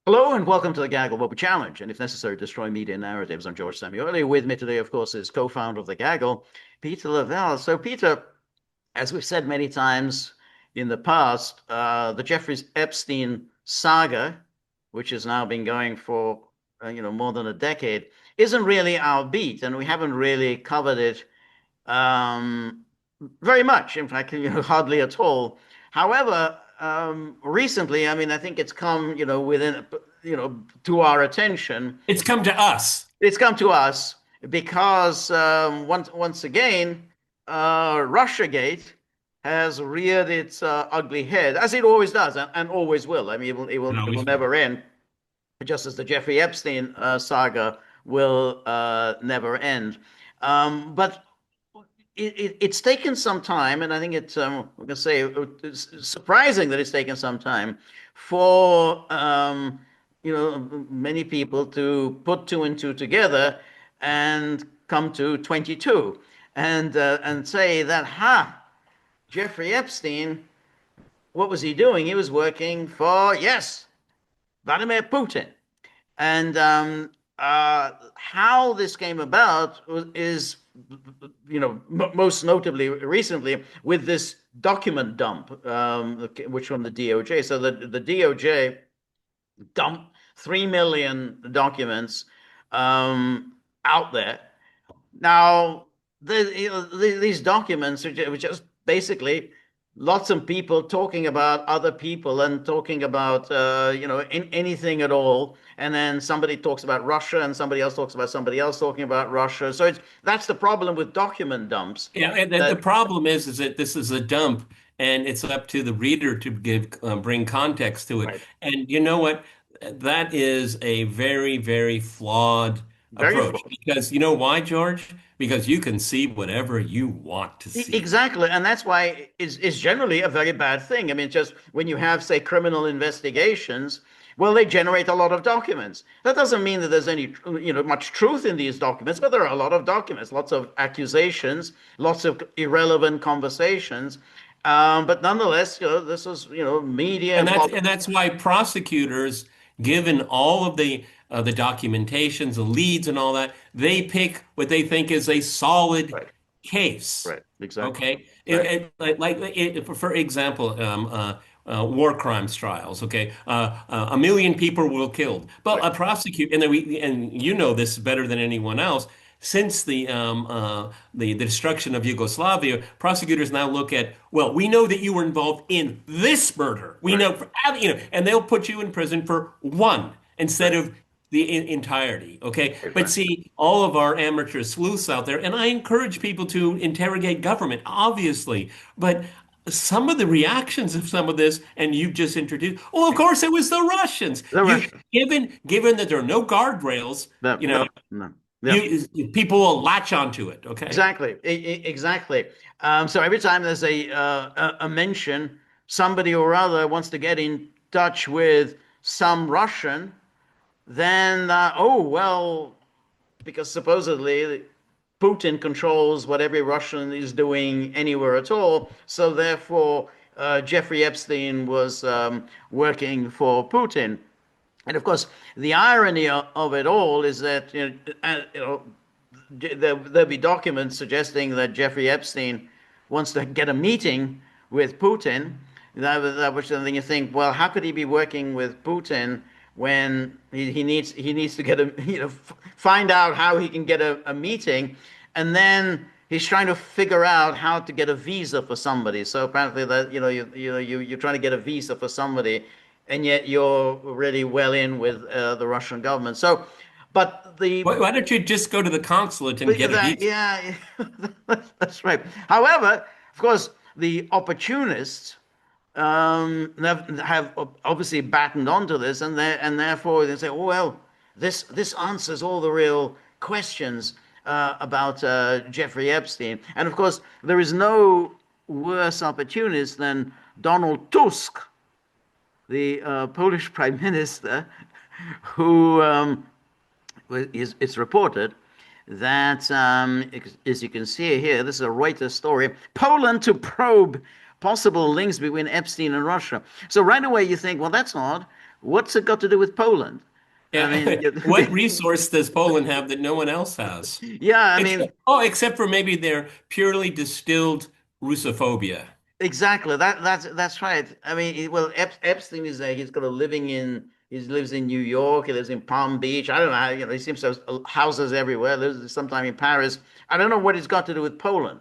Hello and welcome to the Gaggle Global Challenge, and if necessary, destroy media narratives. I'm George Szamuely. With me today, of course, is co-founder of the Gaggle, Peter Lavelle. So, Peter, as we've said many times in the past, the Jeffrey Epstein saga, which has now been going for more than a decade, isn't really our beat, and we haven't really covered it um, very much. In fact, hardly at all. However, recently, I mean, I think it's come, within, to our attention. It's come to us. It's come to us because once again, RussiaGate has reared its ugly head, as it always does, and always will. I mean, It it will always will. never end, just as the Jeffrey Epstein saga will never end. But it's taken some time, and I think it's we can say it's surprising that it's taken some time for many people to put two and two together and come to 22 and say that Jeffrey Epstein, what was he doing? He was working for, yes, Vladimir Putin. And how this came about is, most notably recently with this document dump, which from the DOJ. So the DOJ dumped 3 million documents out there. Now, these documents are just basically lots of people talking about other people and talking about anything at all, and then somebody talks about Russia and somebody else talks about somebody else talking about Russia. So that's the problem with document dumps. Yeah, and the That problem is that this is a dump, and it's up to the reader to bring context to it. Right. And you know what? That is a very, very flawed Very approach. flawed. Because you know why, George? Because you can see whatever you want to see. Exactly, and that's why it's generally a very bad thing. I mean, just when you have, say, criminal investigations, well, they generate a lot of documents. That doesn't mean that there's any, much truth in these documents, but there are a lot of documents, lots of accusations, lots of irrelevant conversations. But nonetheless, this is, media And and that's why prosecutors, given all of the documentations, the leads, and all that, they pick what they think is a solid right, case. right, exactly, Okay, right, for example, war crimes trials. Okay, a million people were killed, but right. a prosecutor, and you know this better than anyone else. Since the destruction of Yugoslavia, prosecutors now look at, well, we know that you were involved in this murder. We Right. know, and they'll put you in prison for one instead Right. of the entirety. Okay, Right. but Right. see, all of our amateur sleuths out there, and I encourage people to interrogate government, obviously, but some of the reactions of some of this, and you've just introduced, oh, of course, it was the Russians. The You Russian. given that there are no guardrails, No, you know, no, no. Yeah. people will latch onto it. Okay. Exactly, exactly. So every time there's a mention, somebody or other wants to get in touch with some Russian, then oh well, because supposedly Putin controls what every Russian is doing anywhere at all. So therefore, Jeffrey Epstein was working for Putin. And of course, the irony of it all is that there'll be documents suggesting that Jeffrey Epstein wants to get a meeting with Putin. Which then you think, well, how could he be working with Putin when he needs to get a find out how he can get a meeting, and then he's trying to figure out how to get a visa for somebody. So apparently that you're trying to get a visa for somebody, and yet you're really well in with the Russian government. So, but the Why don't you just go to the consulate and get a that, visa? yeah, that's right. However, of course, the opportunists have obviously battened onto this, and therefore they say, oh well, this answers all the real questions about Jeffrey Epstein. And of course, there is no worse opportunist than Donald Tusk, the Polish Prime Minister, who it's reported that, as you can see here, this is a Reuters story, Poland to probe possible links between Epstein and Russia. So right away you think, well, that's odd. What's it got to do with Poland? I mean, Yeah. What resource does Poland have that no one else has? yeah, I mean, Except for maybe their purely distilled Russophobia. exactly. That's right. I mean, well, Epstein is he's got a living in he lives in New York. He lives in Palm Beach. I don't know how, he seems to have houses everywhere. Lives sometime in Paris. I don't know what it's got to do with Poland.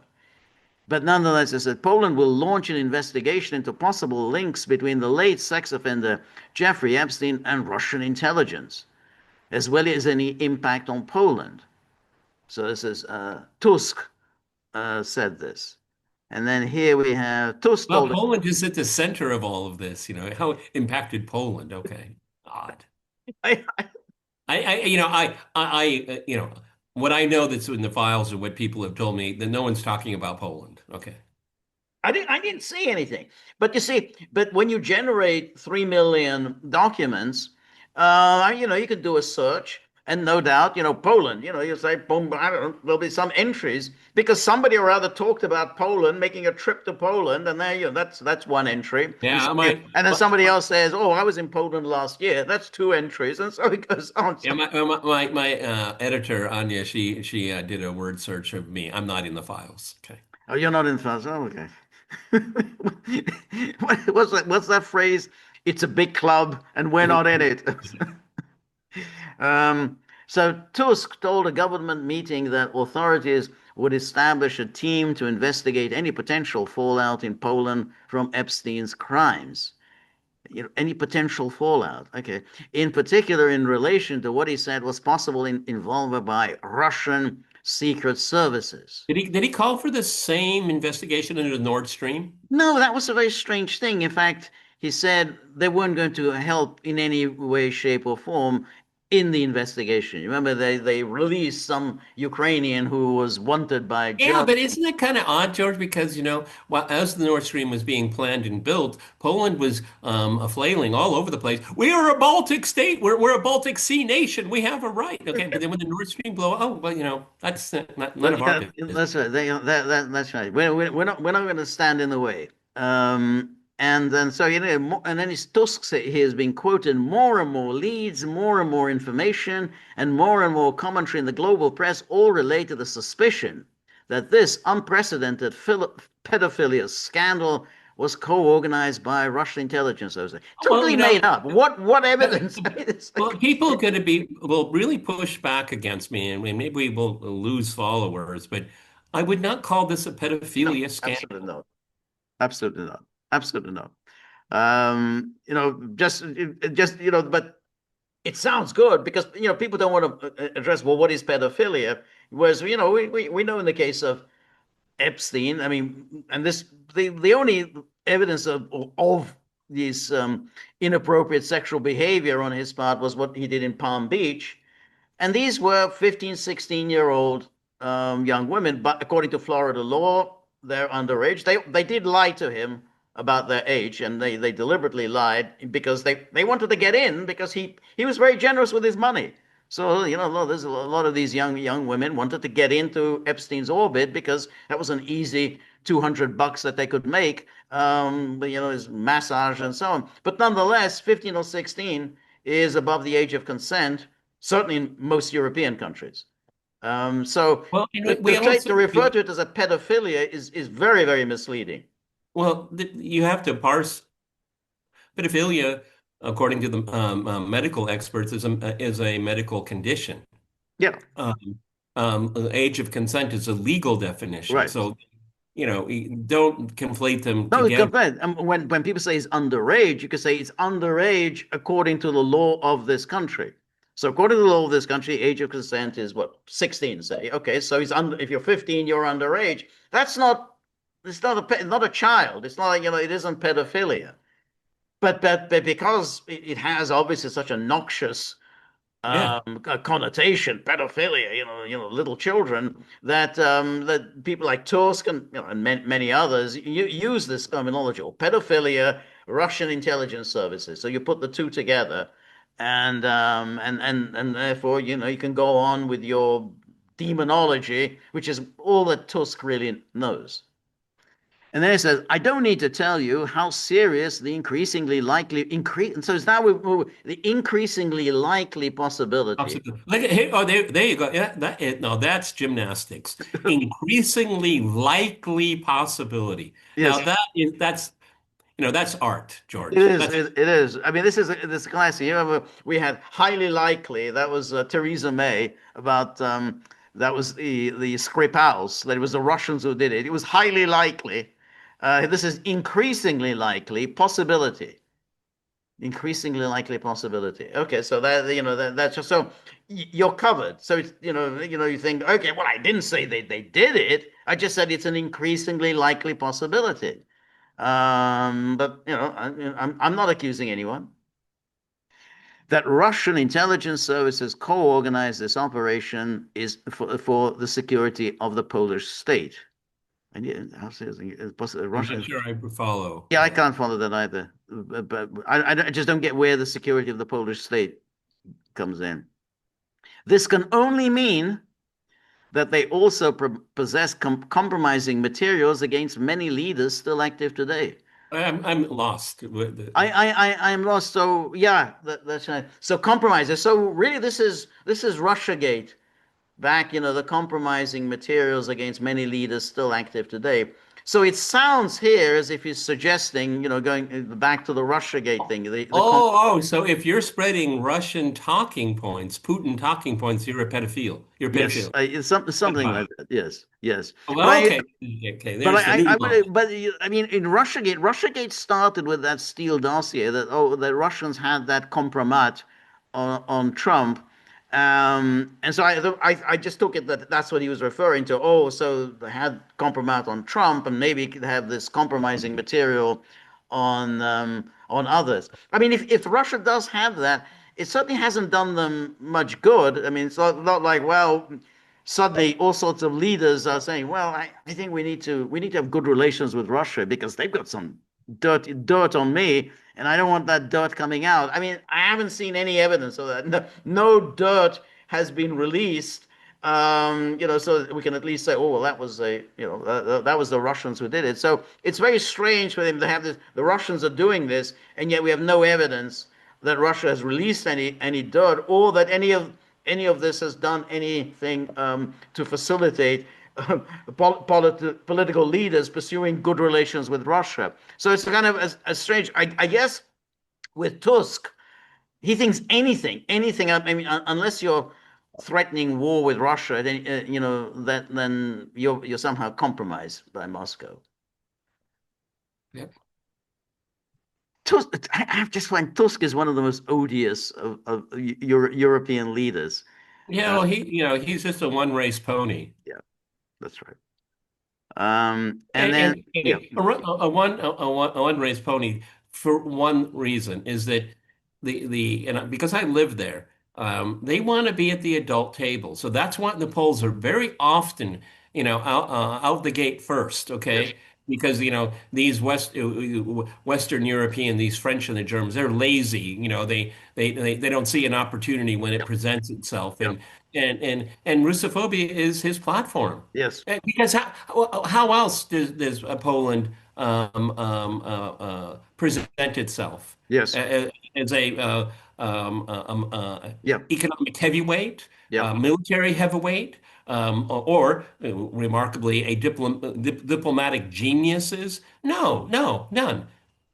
But nonetheless, I said Poland will launch an investigation into possible links between the late sex offender Jeffrey Epstein and Russian intelligence, as well as any impact on Poland. So this is Tusk said this. And then here we have Tusk Well, told Poland is at the center of all of this. How it impacted Poland. Okay, odd. I, What I know that's in the files and what people have told me that no one's talking about Poland. Okay. I didn't see anything. But you see, but when you generate 3 million documents, you can do a search, and no doubt, Poland. You say, boom, I don't know, there'll be some entries because somebody or other talked about Poland making a trip to Poland, and there, that's one entry, and Yeah, and then somebody else says, oh, I was in Poland last year. That's two entries, and so it goes on. yeah, So, my editor Anya, she did a word search of me. I'm not in the files. Okay. oh, you're not in France. Oh, okay. What's that phrase? It's a big club, and we're not in it. So Tusk told a government meeting that authorities would establish a team to investigate any potential fallout in Poland from Epstein's crimes. Any potential fallout. Okay. In particular, in relation to what he said was possible involvement by Russian secret services. Did he call for the same investigation into Nord Stream? No, that was a very strange thing. In fact, he said they weren't going to help in any way, shape, or form in the investigation. Remember, they released some Ukrainian who was wanted by Yeah, Germany. but isn't that kind of odd, George? Because, while as the Nord Stream was being planned and built, Poland was flailing all over the place. We are a Baltic state. We're a Baltic Sea nation. We have a right. Okay, but then when the Nord Stream blow, oh, well, that's none But of our yeah, business. that's right. That's right. We're not going to stand in the way. And then so and then Tusk he has been quoted more and more leads, more and more information, and more commentary in the global press, all relate to the suspicion that this unprecedented pedophilia scandal was co-organized by Russian intelligence. I was like, Well, totally made up. What evidence? I mean, it's well, like, people are going to will really push back against me, and maybe we will lose followers. But I would not call this a no, pedophilia absolutely scandal. not. Absolutely not. Absolutely not. Just but it sounds good because people don't want to address, well, what is pedophilia? Whereas we know in the case of Epstein, I mean, and the only evidence of this inappropriate sexual behavior on his part was what he did in Palm Beach, and these were 15, 16-year-old young women, but according to Florida law, they're underage. They did lie to him about their age, and they deliberately lied because they wanted to get in because he was very generous with his money. So there's a lot of these young women wanted to get into Epstein's orbit because that was an easy $200 that they could make, his massage and so on. But nonetheless, 15 or 16 is above the age of consent, certainly in most European countries. So Well, to, we to, try, also to refer to it as a pedophilia is very, very misleading. you have to parse pedophilia, according to the medical experts, is a medical condition. Yeah, Um, Age of consent is a legal definition, right. so don't conflate them No, together. compared. When people say it's underage, you can say it's underage according to the law of this country. So according to the law of this country, age of consent is what, 16, say. Okay, so if you're 15, you're underage. It's not a child. It's not like, it isn't pedophilia. But because it has obviously such a noxious Yeah, connotation, pedophilia, little children, that people like Tusk and many others use this terminology, or pedophilia, Russian intelligence services. So you put the two together, and therefore you can go on with your demonology, which is all that Tusk really knows. And then it says, I don't need to tell you how serious the increasingly likely increase. And so it's now the increasingly likely possibility. Absolutely. Like, hey, oh, there you go. Yeah, no, that's gymnastics. Increasingly likely possibility. Now Yes, that's art, it George. is. That's It is. I mean, this classic. You remember we had highly likely. That was Theresa May about that was the Skripals. That it was the Russians who did it. It was highly likely. This is increasingly likely possibility. Increasingly likely possibility. Okay, so that's just so you're covered. So it's you think okay, well I didn't say they did it. I just said it's an increasingly likely possibility. But I'm not accusing anyone. That Russian intelligence services co-organized this operation is for the security of the Polish state. And yeah, how seriously is possible I'm not Russian? sure I follow Yeah, I that. can't follow that either. But I just don't get where the security of the Polish state comes in. This can only mean that they also possess compromising materials against many leaders still active today. I'm lost. I'm lost. So yeah, that's right. So compromises. So really, this is RussiaGate back. The compromising materials against many leaders still active today. So it sounds here as if he's suggesting, going back to the RussiaGate thing. So if you're spreading Russian talking points, Putin talking points, you're a pedophile. You're a Yes, pedophile. it's something Pedophile. like that. Yes, yes. But Well, okay. Okay, but there's the new I line. would, but I mean, in RussiaGate started with that Steele dossier that the Russians had that compromat on Trump, and so I just took it that that's what he was referring to. Oh, so they had compromat on Trump, and maybe could have this compromising material on others. I mean, if Russia does have that, it certainly hasn't done them much good. I mean, it's not like well suddenly all sorts of leaders are saying, well, I think we need to have good relations with Russia because they've got some dirt on me, and I don't want that dirt coming out. I mean, I haven't seen any evidence of that. No dirt has been released. So we can at least say, oh, well, that was that was the Russians who did it. So it's very strange for them to have this. The Russians are doing this, and yet we have no evidence that Russia has released any dirt or that any of this has done anything to facilitate political leaders pursuing good relations with Russia. So it's kind of a strange. I guess with Tusk, he thinks anything. I mean, unless you're threatening war with Russia, then then you're somehow compromised by Moscow. Yep. Tusk, I just find Tusk is one of the most odious of European leaders. Yeah, Uh, well, he's just a one race pony. yeah, that's right. And then yeah, A one race pony for one reason is that because I live there, they want to be at the adult table. So that's why the polls are very often, out the gate first, yes, okay? Because these Western European, these French and the Germans, they're lazy. They don't see an opportunity when it yeah, presents itself, yeah, and Russophobia is his platform. yes, Because how else does Poland present itself yes, as a yeah, economic heavyweight, yeah, military heavyweight, or remarkably a diplomatic geniuses? No, no, none,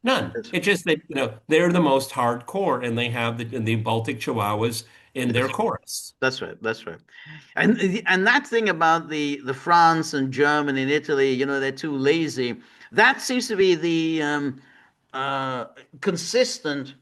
none. yes, It's just that they're the most hardcore, and they have the Baltic Chihuahuas in their yes. chorus. That's right. That's right. And that thing about the France and Germany and Italy, they're too lazy. That seems to be the uh, consistent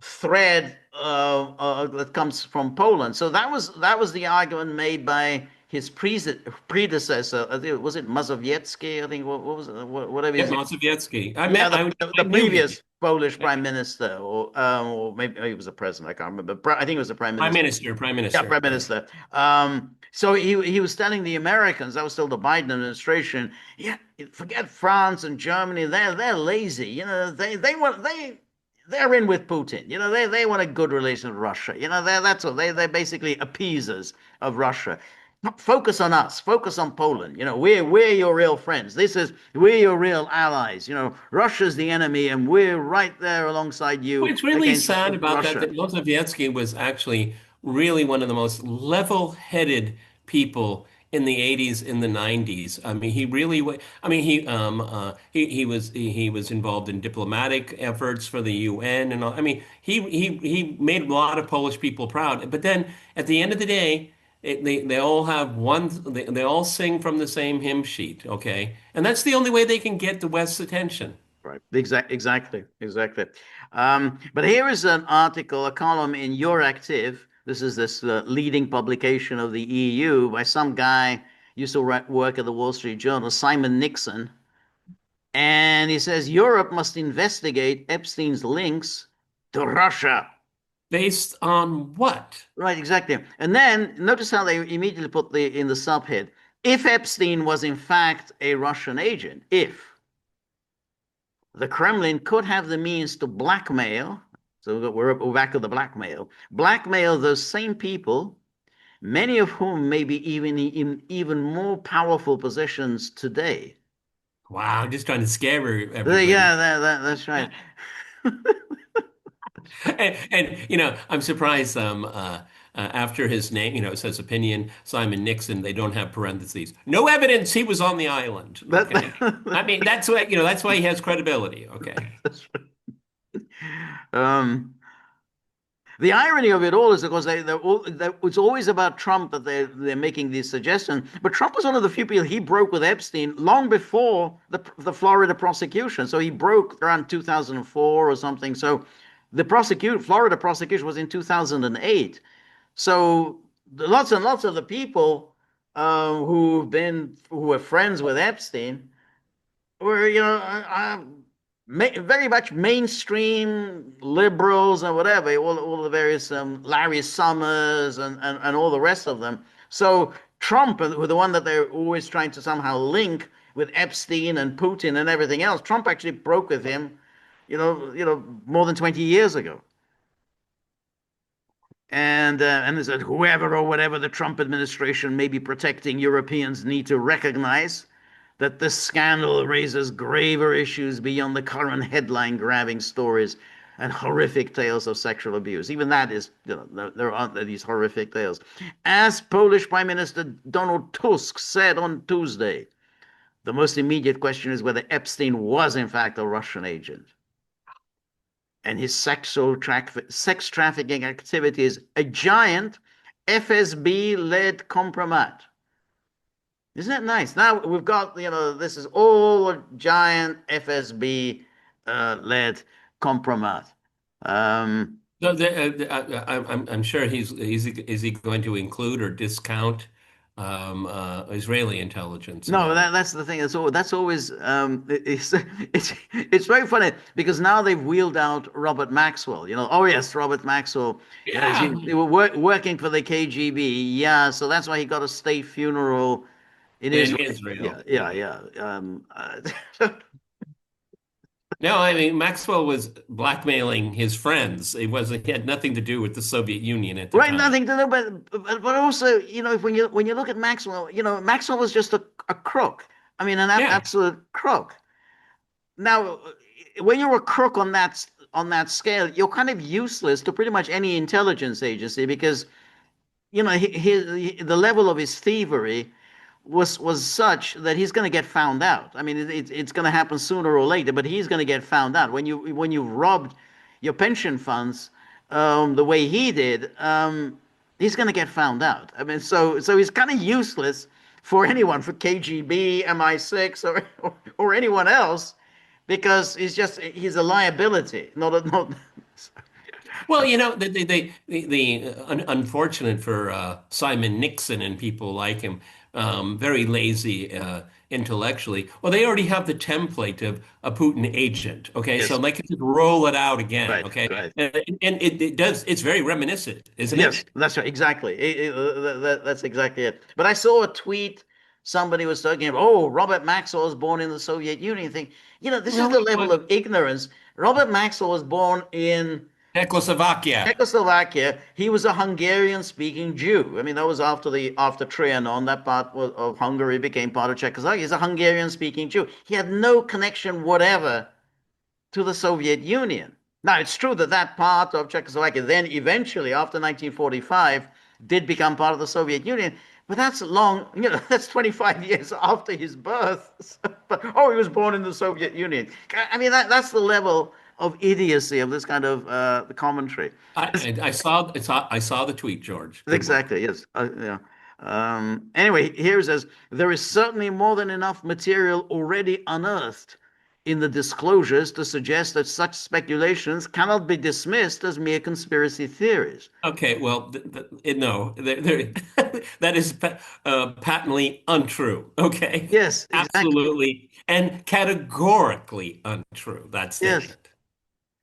thread that comes from Poland. So that was the argument made by his predecessor. I think, was it Mazowiecki? I think what was it? Whatever Yeah, his Mazowiecki. I yeah, met. the, I the, I the knew him. previous Polish prime minister, or maybe he was the president. I can't remember. I think it was the prime Prime minister. Minister. Prime Yeah, Minister. prime minister. So he was telling the Americans, that was still the Biden administration, yeah, forget France and Germany. They're lazy. They're in with Putin. They want a good relation with Russia. That's all. They're basically appeasers of Russia. Focus on us. Focus on Poland. We're your real friends. We're your real allies. Russia's the enemy, and we're right there alongside you What's really against sad about that, Russia. that Lozovietsky was actually really one of the most level-headed people in the 80s, in the 90s. I mean, he really, I mean, he was involved in diplomatic efforts for the UN and all. I mean, he made a lot of Polish people proud. But then at the end of the day, they all have one, they all sing from the same hymn sheet, okay? And that's the only way they can get the West's attention. Right. Exactly. But here is an article, a column in Your Active. This leading publication of the EU by some guy used to work at the Wall Street Journal, Simon Nixon. And he says Europe must investigate Epstein's links to Russia. Based on what? Right, exactly. And then notice how they immediately put in the subhead, if Epstein was in fact a Russian agent, if the Kremlin could have the means to blackmail, so we're back to the blackmail those same people, many of whom may be even in even more powerful positions today. Wow, just trying to scare everybody. Yeah, that's right. I'm surprised after his name, it says opinion, Simon Nixon, they don't have parentheses. No evidence he was on the island. That, Okay. I mean, that's why he has credibility. Okay. that's right. Um, The irony of it all is, because it's always about Trump that they're making these suggestions. But Trump was one of the few people, he broke with Epstein long before the Florida prosecution. So he broke around 2004 or something. So the Florida prosecution was in 2008. So lots and lots of the people who were friends with Epstein were, very much mainstream liberals and whatever, all the various Larry Summers and all the rest of them. So Trump, who the one that they're always trying to somehow link with Epstein and Putin and everything else, Trump actually broke with him, more than 20 years ago. And they said whoever or whatever the Trump administration may be protecting, Europeans need to recognize that this scandal raises graver issues beyond the current headline grabbing stories and horrific tales of sexual abuse. Even that is, there aren't these horrific tales. As Polish Prime Minister Donald Tusk said on Tuesday, the most immediate question is whether Epstein was in fact a Russian agent. And his sex trafficking activities a giant FSB-led compromat. Isn't that nice? Now we've got, this is all a giant FSB led compromat. So I'm sure is he going to include or discount Israeli intelligence at No, all? that's the thing. That's always it's very funny because now they've wheeled out Robert Maxwell. Oh yes, Robert Maxwell. Yeah, They were working for the KGB. Yeah, so that's why he got a state funeral in in Israel. Yeah, Israel. yeah, Yeah. yeah. No, I mean Maxwell was blackmailing his friends. He had nothing to do with the Soviet Union at the Right, time. nothing to do, but also, if when you look at Maxwell, Maxwell was just a crook. I mean, an Yeah. absolute crook. Now, when you're a crook on that scale, you're kind of useless to pretty much any intelligence agency because the level of his thievery was such that he's going to get found out. I mean, it's going to happen sooner or later, but he's going to get found out when you've robbed your pension funds the way he did. He's going to get found out. I mean, so he's kind of useless for anyone, for KGB, MI6, or anyone else, because he's a liability, not. Well, unfortunate for Simon Nixon and people like him, very lazy intellectually. Well, they already have the template of a Putin agent. Okay, so Yes, they can just roll it out again. right, Okay, right. and it does. It's very reminiscent, isn't it? Yes, that's right. Exactly. That's exactly it. But I saw a tweet. Somebody was talking about, oh, Robert Maxwell was born in the Soviet Union. Think, this is No, the he level was. of ignorance. Robert Maxwell was born in Czechoslovakia. Czechoslovakia, he was a Hungarian-speaking Jew. I mean, that was after Trianon, that of Hungary became part of Czechoslovakia. He's a Hungarian-speaking Jew. He had no connection whatever to the Soviet Union. Now, it's true that that part of Czechoslovakia then eventually, after 1945, did become part of the Soviet Union. But that's long, that's 25 years after his birth. But, oh, he was born in the Soviet Union. I mean, that's the level of idiocy of this kind of commentary. I saw the tweet, George. Good one. Exactly, yes. Yeah. Anyway, here it says there is certainly more than enough material already unearthed in the disclosures to suggest that such speculations cannot be dismissed as mere conspiracy theories. Okay, well, no, that is patently untrue. Okay, Yes, exactly. absolutely and categorically untrue, that Yes. statement.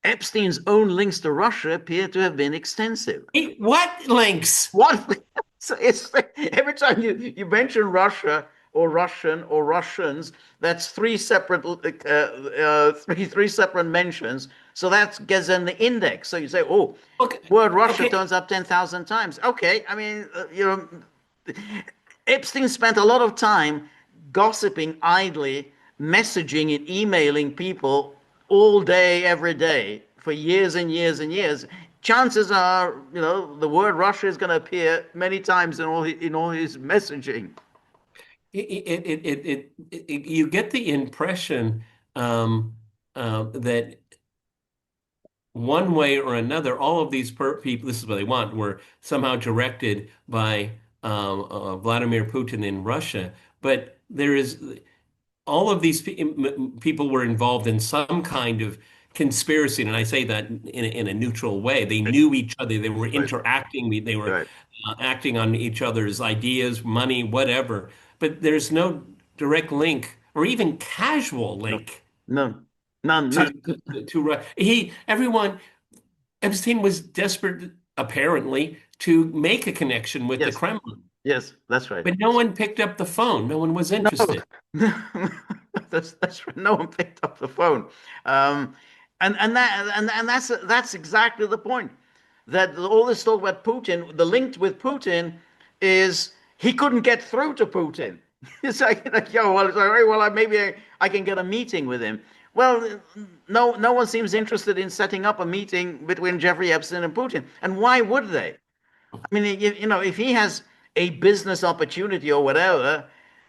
Epstein's own links to Russia appear to have been extensive. Hey, what links? What? So it's every time you mention Russia or Russian or Russians, that's three separate mentions. So that gets in the index. So you say, oh, Okay, word Russia okay. turns up 10,000 times. Okay, I mean, Epstein spent a lot of time gossiping idly, messaging and emailing people all day, every day for years and years and years. Chances are, the word Russia is going to appear many times in all his messaging. You get the impression that one way or another, all of these people, this is what they want, were somehow directed by Vladimir Putin in Russia. But there is all of these people were involved in some kind of conspiracy, and I say that in a neutral way. They Right, knew each other. They were right, interacting. They were right. acting on each other's ideas, money, whatever. But there's no direct link or even casual No, link none, none, none. he everyone Epstein was desperate apparently to make a connection with the Yes, Kremlin, yes, that's right. but no one picked up the phone. No one was No, interested. that's right. No one picked up the phone, um, and that's exactly the point. That all this talk about Putin, the link with Putin, is he couldn't get through to Putin. It's like yo, well, it's like, right, well, maybe I can get a meeting with him. Well, no one seems interested in setting up a meeting between Jeffrey Epstein and Putin. And why would they? I mean, if he has a business opportunity or whatever,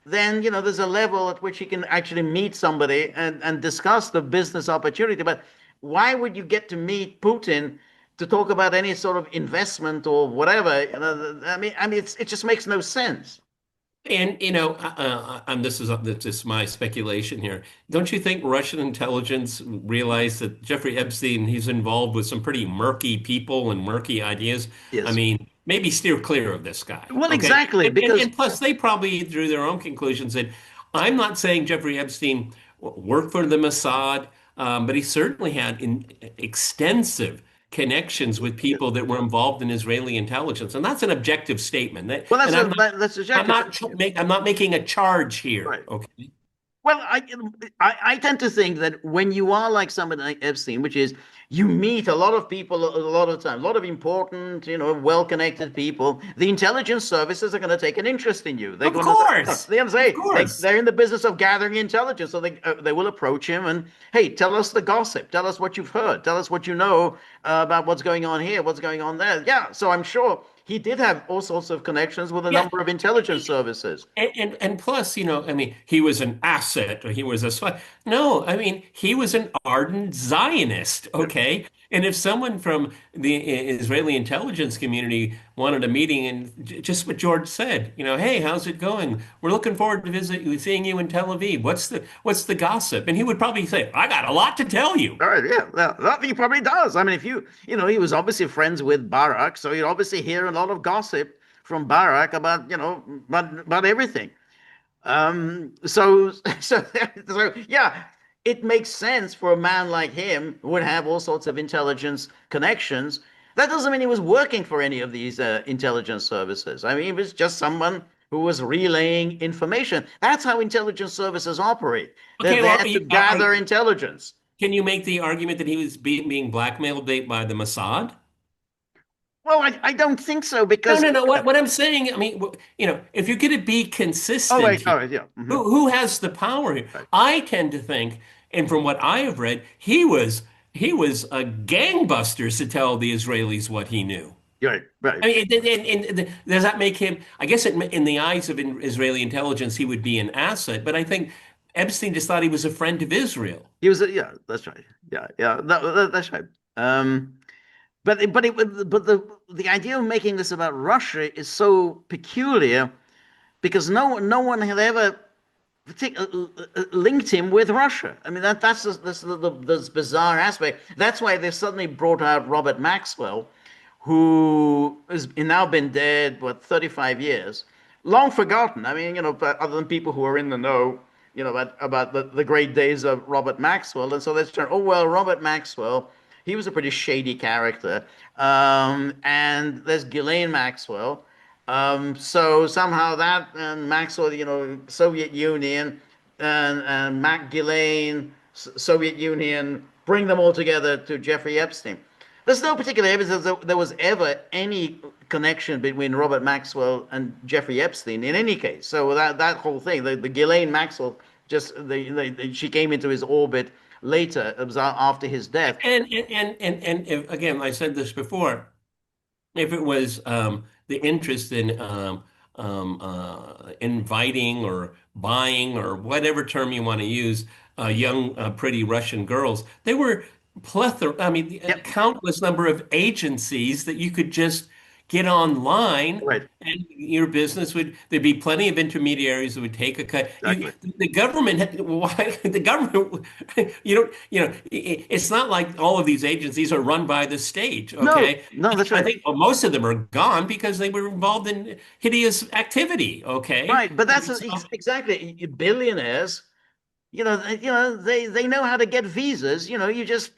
then, there's a level at which he can actually meet somebody and discuss the business opportunity. But why would you get to meet Putin to talk about any sort of investment or whatever? It just makes no sense. And this is my speculation here. Don't you think Russian intelligence realized that Jeffrey Epstein, he's involved with some pretty murky people and murky ideas? I Yes. mean, maybe steer clear of this guy. Well, Okay. exactly, because And plus, they probably drew their own conclusions. And I'm not saying Jeffrey Epstein worked for the Mossad, but he certainly had extensive connections with people that were involved in Israeli intelligence, and that's an objective statement. well, And that's I'm subjective. not I'm not making a charge here. Right. Okay. Well, I tend to think that when you are like somebody like Epstein, which is you meet a lot of people a lot of time, a lot of important, well-connected people, the intelligence services are going to take an interest in you. They're Of going to, course. they're going to Of say course. they're in the business of gathering intelligence, so they will approach him and hey, tell us the gossip, tell us what you've heard, tell us what you know about what's going on here, what's going on there. Yeah, so I'm sure he did have all sorts of connections with a Yeah. number of intelligence services. And plus, I mean, he was an asset or he was a spy. No, I mean, he was an ardent Zionist, okay? And if someone from the Israeli intelligence community wanted a meeting and just what George said, hey, how's it going? We're looking forward to seeing you in Tel Aviv. What's the gossip? And he would probably say, I got a lot to tell you. All right, yeah, well, that he probably does. I mean, if he was obviously friends with Barak, so you'd obviously hear a lot of gossip from Barak about, about everything. So, so yeah, it makes sense for a man like him who would have all sorts of intelligence connections. That doesn't mean he was working for any of these intelligence services. I mean, he was just someone who was relaying information. That's how intelligence services operate. They're Okay, well, there to gather intelligence. can you make the argument that he was being blackmailed by the Mossad? Well, I don't think so No, because no, no. What I'm saying, I mean, if you're going to be consistent here, all right, yeah, who has the power here? right, I tend to think, and from what I have read, he was a gangbusters to tell the Israelis what he knew. right, right. I mean, does that make him? I guess in the eyes of Israeli intelligence, he would be an asset. But I think Epstein just thought he was a friend of Israel. He was, yeah, that's right, yeah, yeah, that's right. Um, but the idea of making this about Russia is so peculiar because no one had ever linked him with Russia. I mean that's this bizarre aspect. That's why they suddenly brought out Robert Maxwell, who has now been dead what 35 years, long forgotten. I mean, other than people who are in the know, about the great days of Robert Maxwell, and so let's turn. Oh well, Robert Maxwell. He was a pretty shady character. And there's Ghislaine Maxwell. So somehow that and Maxwell, Soviet Union and Mac Ghislaine, Soviet Union, bring them all together to Jeffrey Epstein. There's no particular evidence that there was ever any connection between Robert Maxwell and Jeffrey Epstein in any case. So that whole thing, the Ghislaine Maxwell, just she came into his orbit later, it was after his death. And if, again, I said this before. If it was the interest in inviting or buying or whatever term you want to use, young, pretty Russian girls, they were plethora. I mean, a Yep, countless number of agencies that you could just get online. right, And your business there'd be plenty of intermediaries that would take a cut. exactly. The government, why, the government, it's not like all of these agencies are run by the state, No, okay? no, that's I right. think most of them are gone because they were involved in hideous activity. Okay, Right, but that's so exactly billionaires. They know how to get visas. You just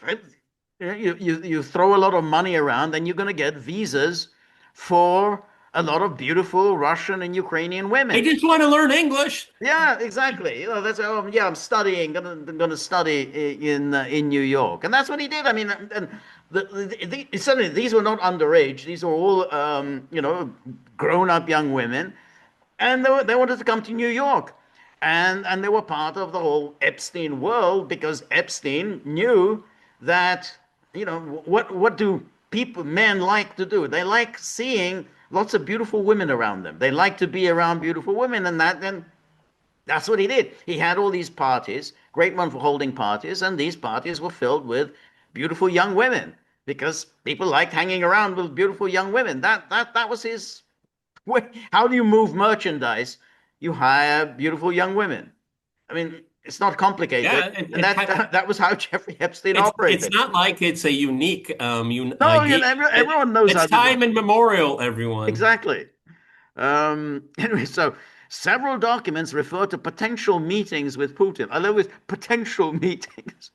you throw a lot of money around, and you're going to get visas for a lot of beautiful Russian and Ukrainian they women. just want to learn English. Yeah, exactly. That's yeah. I'm studying. Gonna study in New York, and that's what he did. I mean, and suddenly these were not underage. These were all grown up young women, and they wanted to come to New York, and they were part of the whole Epstein world because Epstein knew that what do men like to do? They like seeing lots of beautiful women around them. They like to be around beautiful women, and that's what he did. He had all these parties, great one for holding parties, and these parties were filled with beautiful young women because people liked hanging around with beautiful young women. That was his way. How do you move merchandise? You hire beautiful young women. I mean, it's not complicated, Yeah, and that was how Jeffrey Epstein it's operated. not like it's a unique No, gate. everyone knows how It's to do it. time immemorial, everyone. Exactly. Anyway, so several documents refer to potential meetings with Putin. I love with potential meetings.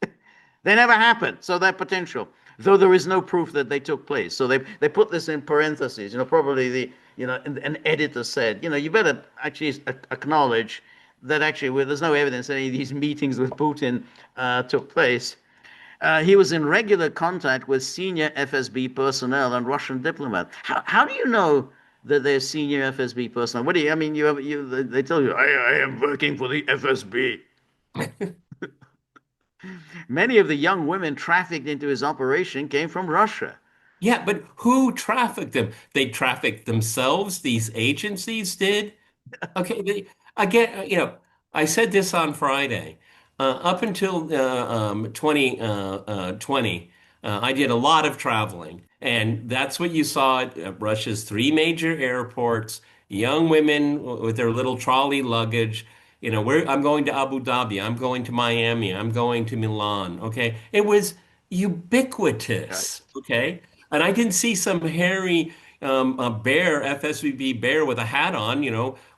They never happened, so they're potential, though there is no proof that they took place. So they put this in parentheses. Probably an editor said, you better actually acknowledge that actually there's no evidence that any of these meetings with Putin took place. He was in regular contact with senior FSB personnel and Russian diplomats. How do you know that they're senior FSB personnel? What do you? I mean, they tell you, I am working for the FSB. Many of the young women trafficked into his operation came from Russia. Yeah, but who trafficked them? They trafficked themselves. These agencies did. Okay, again, I said this on Friday. Up until 2020, I did a lot of traveling, and that's what you saw at Russia's three major airports. Young women with their little trolley luggage. I'm going to Abu Dhabi. I'm going to Miami. I'm going to Milan. Okay, it was Right, ubiquitous. Okay, and I didn't see some hairy a bear, FSVB bear with a hat on,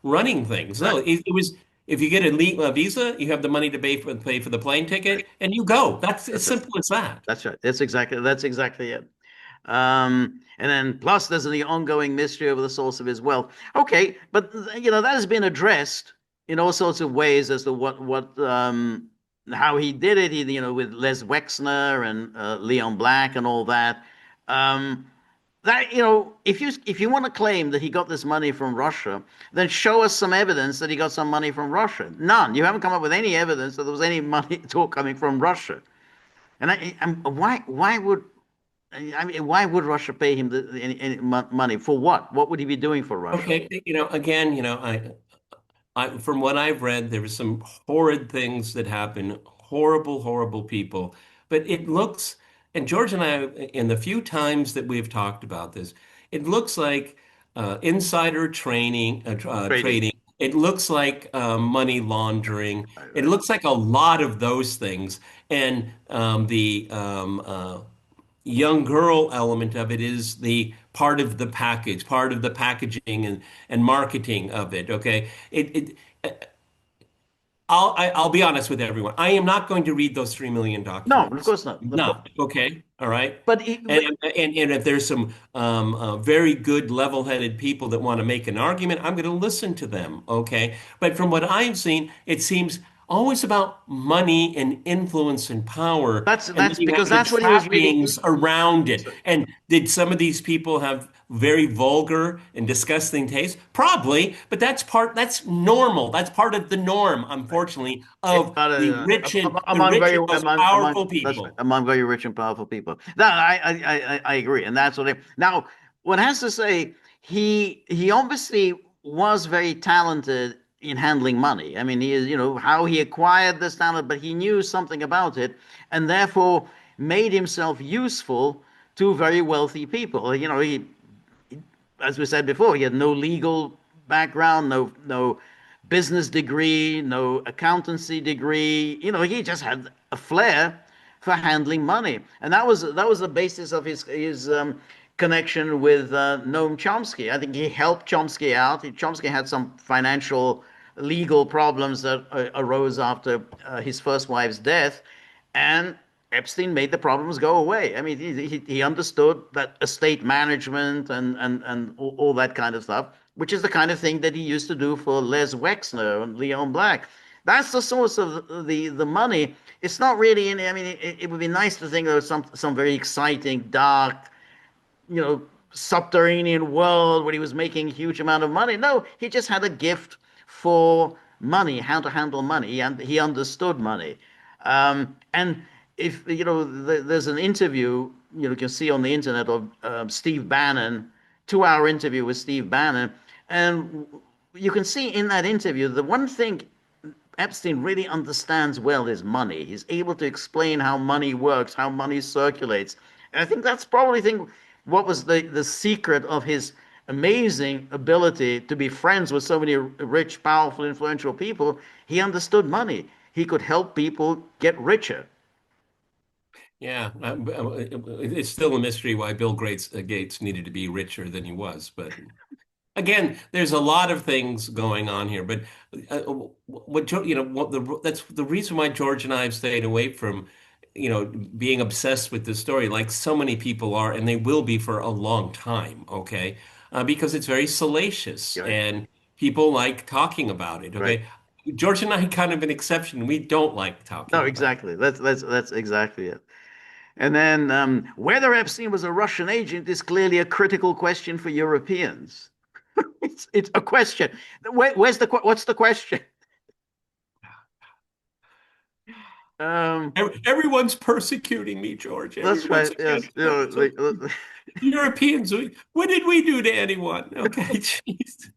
running things. No, right. it was if you get a visa, you have the money to pay for the plane ticket, and you go. That's as That's it. simple as that. That's right. That's exactly it. And then plus there's the ongoing mystery over the source of his wealth. Okay, but that has been addressed in all sorts of ways as to what how he did it, with Les Wexner and Leon Black and all that. Um, that if you want to claim that he got this money from Russia, then show us some evidence that he got some money from Russia. None. You haven't come up with any evidence that there was any money at all coming from Russia. And why would I mean why would Russia pay him any money for what? What would he be doing for Russia? Okay, again, from what I've read, there were some horrid things that happened, horrible, horrible people. But it looks, and George and I, in the few times that we've talked about this, it looks like insider Trading. trading. It looks like money laundering. Right, It right. looks like a lot of those things. And the young girl element of it is the part of the package, part of the packaging and marketing of it. Okay, I'll be honest with everyone. I am not going to read those 3 million No, of documents. course not. Not okay. All right. But And if there's some very good level-headed people that want to make an argument, I'm going to listen to them. Okay. But from what I've seen, it seems always about money and influence and power, and then that's you have because the that's what he was reading. trappings around it. And did some of these people have very vulgar and disgusting taste? Probably, but that's normal. That's part of the norm, unfortunately, It's of not the among rich very and most among powerful that's right, people. among very rich and powerful people. That I agree, and that's what now one has to say he obviously was very talented in handling money. I mean, he is how he acquired this talent, but he knew something about it, and therefore made himself useful to very wealthy people. He as we said before, he had no legal background, no business degree, no accountancy degree. He just had a flair for handling money, and that was the basis of his connection with Noam Chomsky. I think he helped Chomsky out. Chomsky had some financial legal problems that arose after his first wife's death, and Epstein made the problems go away. I mean, he understood that estate management and all that kind of stuff, which is the kind of thing that he used to do for Les Wexner and Leon Black. That's the source of the money. It's not really in. I mean, it would be nice to think there was some very exciting, dark, subterranean world where he was making a huge amount of money. No, he just had a gift for money, how to handle money, and he understood money. And if there's an interview you can see on the internet of Steve Bannon, 2 hour interview with Steve Bannon, and you can see in that interview the one thing Epstein really understands well is money. He's able to explain how money works, how money circulates. And I think that's probably what was the secret of his amazing ability to be friends with so many rich, powerful, influential people. He understood money. He could help people get richer. Yeah, it's still a mystery why Bill Gates needed to be richer than he was, but again, there's a lot of things going on here, but that's the reason why George and I have stayed away from, being obsessed with this story, like so many people are, and they will be for a long time. Okay, because it's very salacious Right. and people like talking about it. Right. Okay, George and I kind of an exception. We don't like No, talking about it. exactly. That's exactly it. And then whether Epstein was a Russian agent is clearly a critical question for Europeans. It's a question. What's the question? Um, Everyone's persecuting me, George. that's Everyone's right. against Yes. me. So Europeans, what did we do to anyone? Okay, jeez.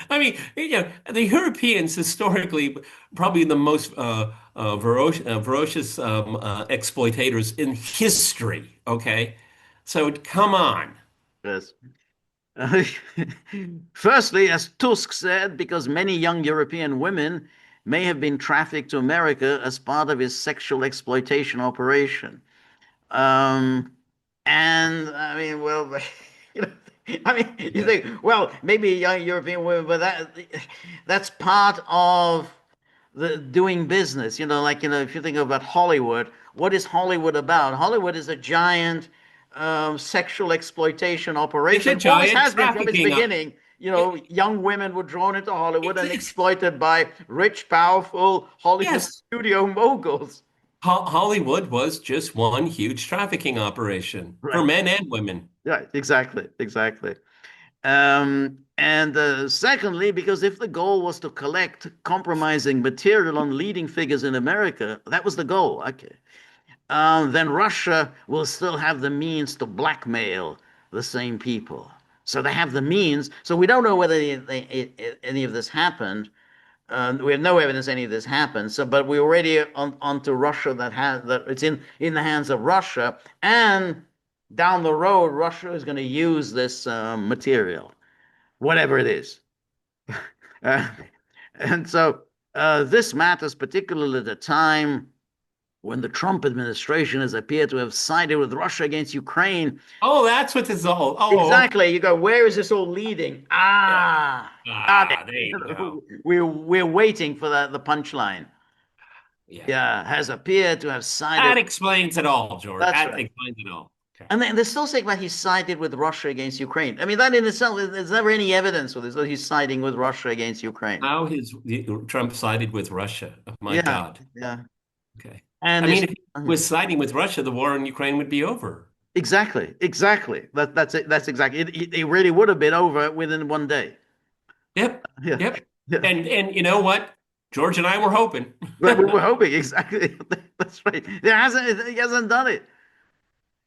I mean, the Europeans historically probably the most ferocious exploitators in history. Okay, so come on. Yes. Uh, Firstly, as Tusk said, because many young European women may have been trafficked to America as part of his sexual exploitation operation. Um, and I mean, well, you know, I mean, you think, well, maybe young European women, but that's part of the doing business. Like if you think about Hollywood, what is Hollywood about? Hollywood is a giant sexual exploitation It's a operation. Always giant has been from its trafficking. beginning. young women were drawn into Hollywood and It's exploited by rich, powerful Hollywood yes. studio moguls. Hollywood was just one huge trafficking operation for Right. men and women. Yeah, exactly, exactly. And secondly, because if the goal was to collect compromising material on leading figures in America, that was the goal. Okay. Then Russia will still have the means to blackmail the same people. So they have the means. So we don't know whether any of this happened. We have no evidence any of this happened. So, but we're already onto Russia that it's in the hands of Russia, and down the road, Russia is going to use this material, whatever it is. Uh, and so this matters particularly at a time when the Trump administration has appeared to have sided with Russia against Ukraine. Oh, that's what this is all. Oh, okay. Exactly. You go, where is this all leading? Yeah. Got it. There you go. We're waiting for the punchline. Yeah. Yeah, has appeared to have sided. That explains it all, George. That's That right. explains it all. Okay. And they're still saying that he sided with Russia against Ukraine. I mean, that in itself, there's never any evidence for this, that he's siding with Russia against Ukraine. How his Trump sided with Russia. Oh, my Yeah, God. yeah. Okay. And I it's mean, if he was siding with Russia, the war in Ukraine would be over. exactly, exactly. That's it. That's exactly it really would have been over within one day. Yep. Yeah, Yep. yeah. And you know what? George and I were hoping. But we were hoping exactly. That's right. He hasn't done it.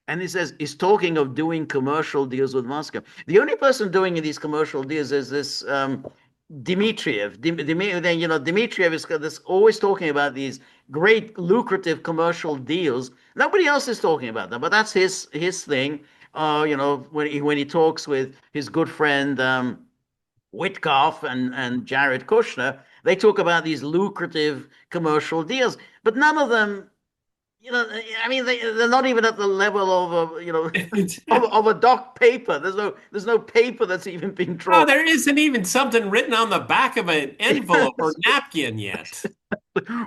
And he says he's talking of doing commercial deals with Moscow. The only person doing these commercial deals is this Dmitriev. Dmitriev is this always talking about these great lucrative commercial deals. Nobody else is talking about them, but that's his thing. When he talks with his good friend Witkoff and Jared Kushner, they talk about these lucrative commercial deals, but none of them, I mean, they're not even at the level of of a doc paper. There's no paper that's even been Oh, drawn. there isn't even something written on the back of an envelope or napkin yet.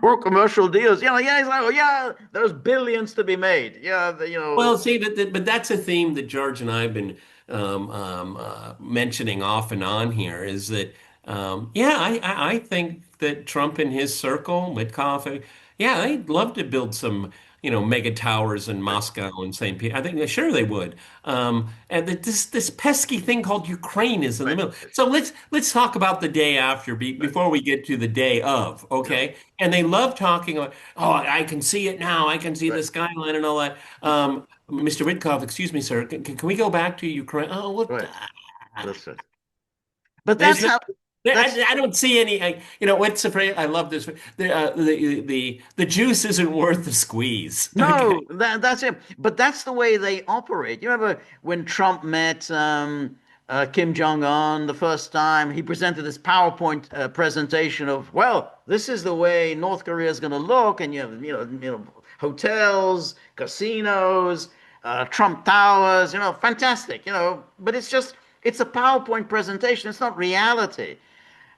Or commercial deals. Yeah, he's like, oh yeah, there's billions to be made. Yeah, Well, see, but that's a theme that George and I have been mentioning off and on here is that, yeah, I think that Trump and his circle, Witkoff, yeah, they'd love to build some, mega towers in right, Moscow and St. Peter. I think sure they would. And that this pesky thing called Ukraine is in the right, middle. So let's talk about the day after right, before we get to the day of, yeah, okay? And they love talking about, oh, I can see it now. I can see right. the skyline and all that. Mr. Ridkoff, excuse me, sir. Can we go back to Ukraine? Oh, what? Right. That's right. But There's that's no, how. That's I don't see any. What's the phrase? I love this. The juice isn't worth the squeeze. Okay. No, that's it. But that's the way they operate. You remember when Trump met Kim Jong-un the first time? He presented this PowerPoint presentation of, well, this is the way North Korea is going to look, and hotels, casinos, Trump Towers. Fantastic. But it's a PowerPoint presentation. It's not reality.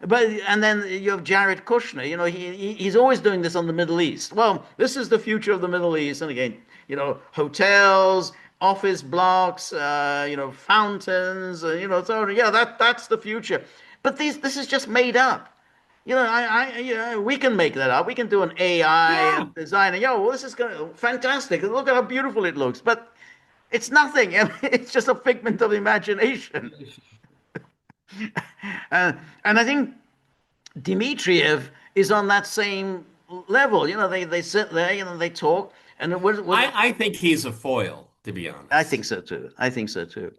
And then you have Jared Kushner. He's always doing this on the Middle East. Well, this is the future of the Middle East, and again, hotels, office blocks, fountains. So yeah, that's the future. But this is just made up. We can make that up. We can do an AI Yeah. design. Well, this is fantastic. Look at how beautiful it looks. But it's nothing. I mean, it's just a figment of imagination. And I think Dmitriev is on that same level. They sit there, they talk, and I think he's a foil, to be I honest. think so too. I think so too.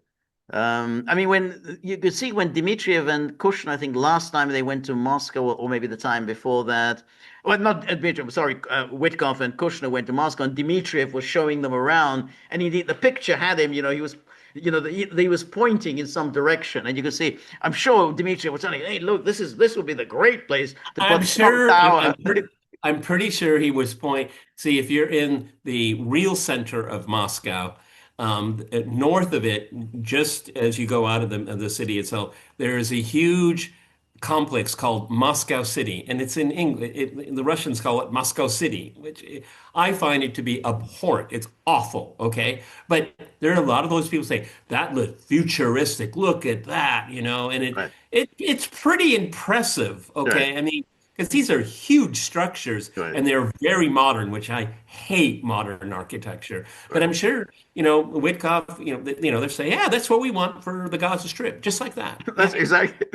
I mean, when you could see when Dmitriev and Kushner, I think last time they went to Moscow, or maybe the time before that, well, not Dmitriev, sorry, Witkoff and Kushner went to Moscow, and Dmitriev was showing them around, and the picture had him, he was, he was pointing in some direction, and you could see, I'm sure Dmitriev was telling, hey, look, this would be the great place to I'm put the Trump sure. Tower. I'm pretty sure he was point. See, if you're in the real center of Moscow, north of it, just as you go out of the city itself, there is a huge complex called Moscow City, and it's in English. The Russians call it Moscow City, which I find it to be abhorrent. It's awful, okay? But there are a lot of those people say that look futuristic. Look at that, and Right. it's pretty impressive, Right. okay? I mean, because these are huge structures Right. and they're very modern, which I hate modern architecture. But Right. I'm sure, Witkoff, they're saying, yeah, that's what we want for the Gaza Strip, just like that. That's Yeah. exactly.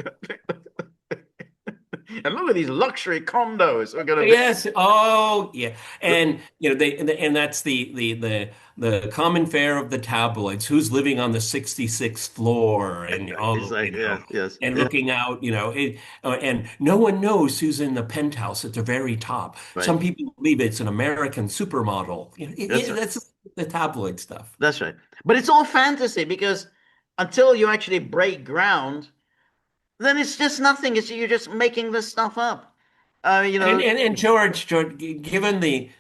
And look at these luxury condos we're going to be. Yes. Oh, yeah. And and that's the common fare of the tabloids. Who's living on the 66th floor, and Exactly. Yes. Yes. and Yeah. looking out, and no one knows who's in the penthouse at the very top. Right. Some people believe it's an American supermodel. That's right. That's the tabloid stuff. That's right. But it's all fantasy because until you actually break ground, then it's just nothing. You're just making this stuff up. You know, And George, given the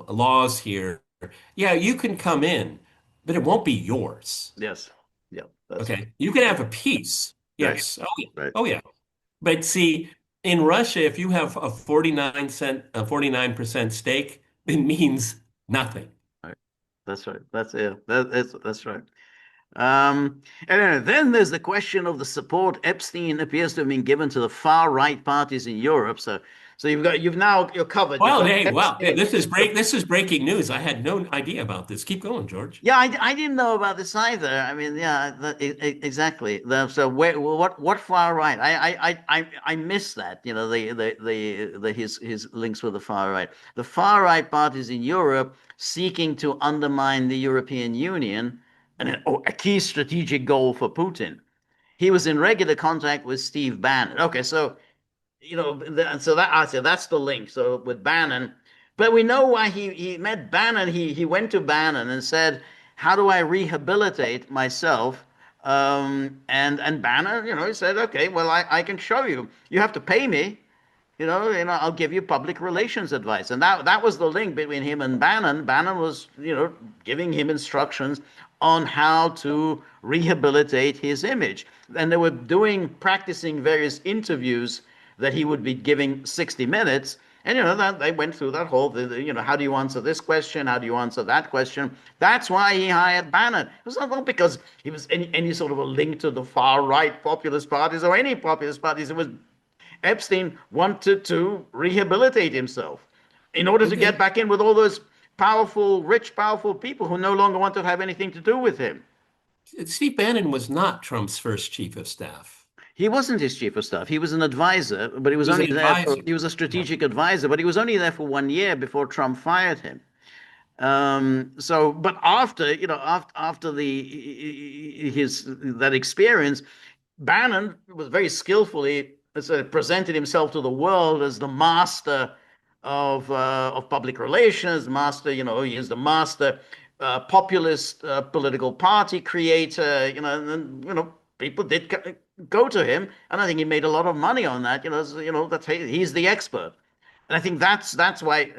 laws here, yeah, you can come in, but it won't be yours. yes. Yeah, that's Okay, you can have a piece, right. yes. Oh yeah, Right. oh yeah. But see, in Russia, if you have a 49% stake, it means nothing. Right. That's right. That's yeah. That's right. And then there's the question of the support Epstein appears to have been given to the far right parties in Europe. So you're covered. You've Well, got hey, wow, yeah, Epstein. this is breaking news. I had no idea about this. Keep going, George. Yeah, I didn't know about this either. I mean, yeah, exactly. So what far right? I missed that. You know, his links with the far right. The far right parties in Europe seeking to undermine the European Union, and a key strategic goal for Putin. He was in regular contact with Steve Bannon. Okay, so so that I said that's the link. So with Bannon, but we know why he met Bannon. He went to Bannon and said, "How do I rehabilitate myself?" And Bannon, he said, "Okay, well, I can show you. You have to pay me." I'll give you public relations advice. And that was the link between him and Bannon. Bannon was, giving him instructions on how to rehabilitate his image. And they were practicing various interviews that he would be giving 60 minutes. And, that they went through that whole, how do you answer this question? How do you answer that question? That's why he hired Bannon. It was not because he was any sort of a link to the far right populist parties or any populist parties. It was Epstein wanted to rehabilitate himself in order to get Okay. back in with all those powerful, rich, powerful people who no longer wanted to have anything to do with him. Steve Bannon was not Trump's first chief of staff. He wasn't his chief of staff. He was an advisor, but he was He was only an there for, advisor. he was a Yeah. strategic advisor, but he was only there for 1 year before Trump fired him. But after his that experience, Bannon was very skillfully presented himself to the world as the master of public relations, master. He is the master populist political party creator. And people did go to him, and I think he made a lot of money on that. That's he's the expert. And I think that's why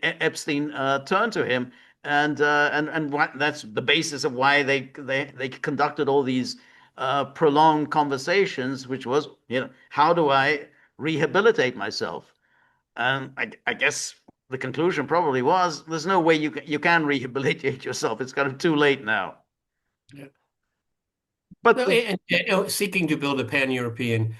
Epstein turned to him, and that's the basis of why they conducted all these prolonged conversations, which was how do I rehabilitate myself? And I guess the conclusion probably was there's no way you can rehabilitate yourself. It's kind of too late now. Yeah. But No, and seeking to build a pan-European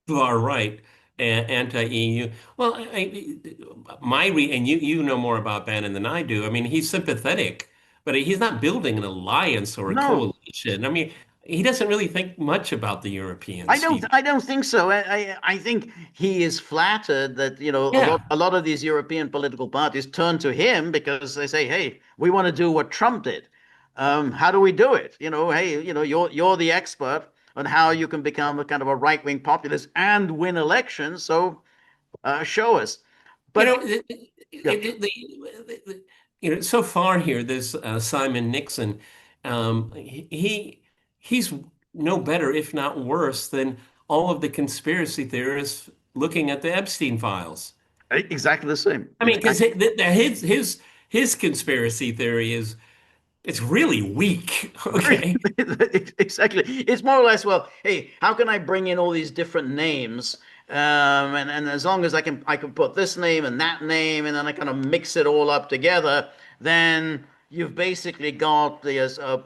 far right anti-EU. Well, and you know more about Bannon than I do. I mean, he's sympathetic, but he's not building an alliance or a no, coalition. I mean, he doesn't really think much about the Europeans, I don't. Steve. I don't think so. I think he is flattered that a lot Yeah, a lot of these European political parties turn to him because they say, "Hey, we want to do what Trump did. How do we do it? Hey, you're the expert on how you can become a kind of a right-wing populist and win elections. So show us." you But know, yeah, so far here, this Simon Nixon, he's no better, if not worse, than all of the conspiracy theorists looking at the Epstein files. exactly the same. I mean, because Exactly. his conspiracy theory is It's really weak. Very Okay. exactly. It's more or less, well, hey, how can I bring in all these different names? And as long as I can put this name and that name, and then I kind of mix it all up together, then you've basically got the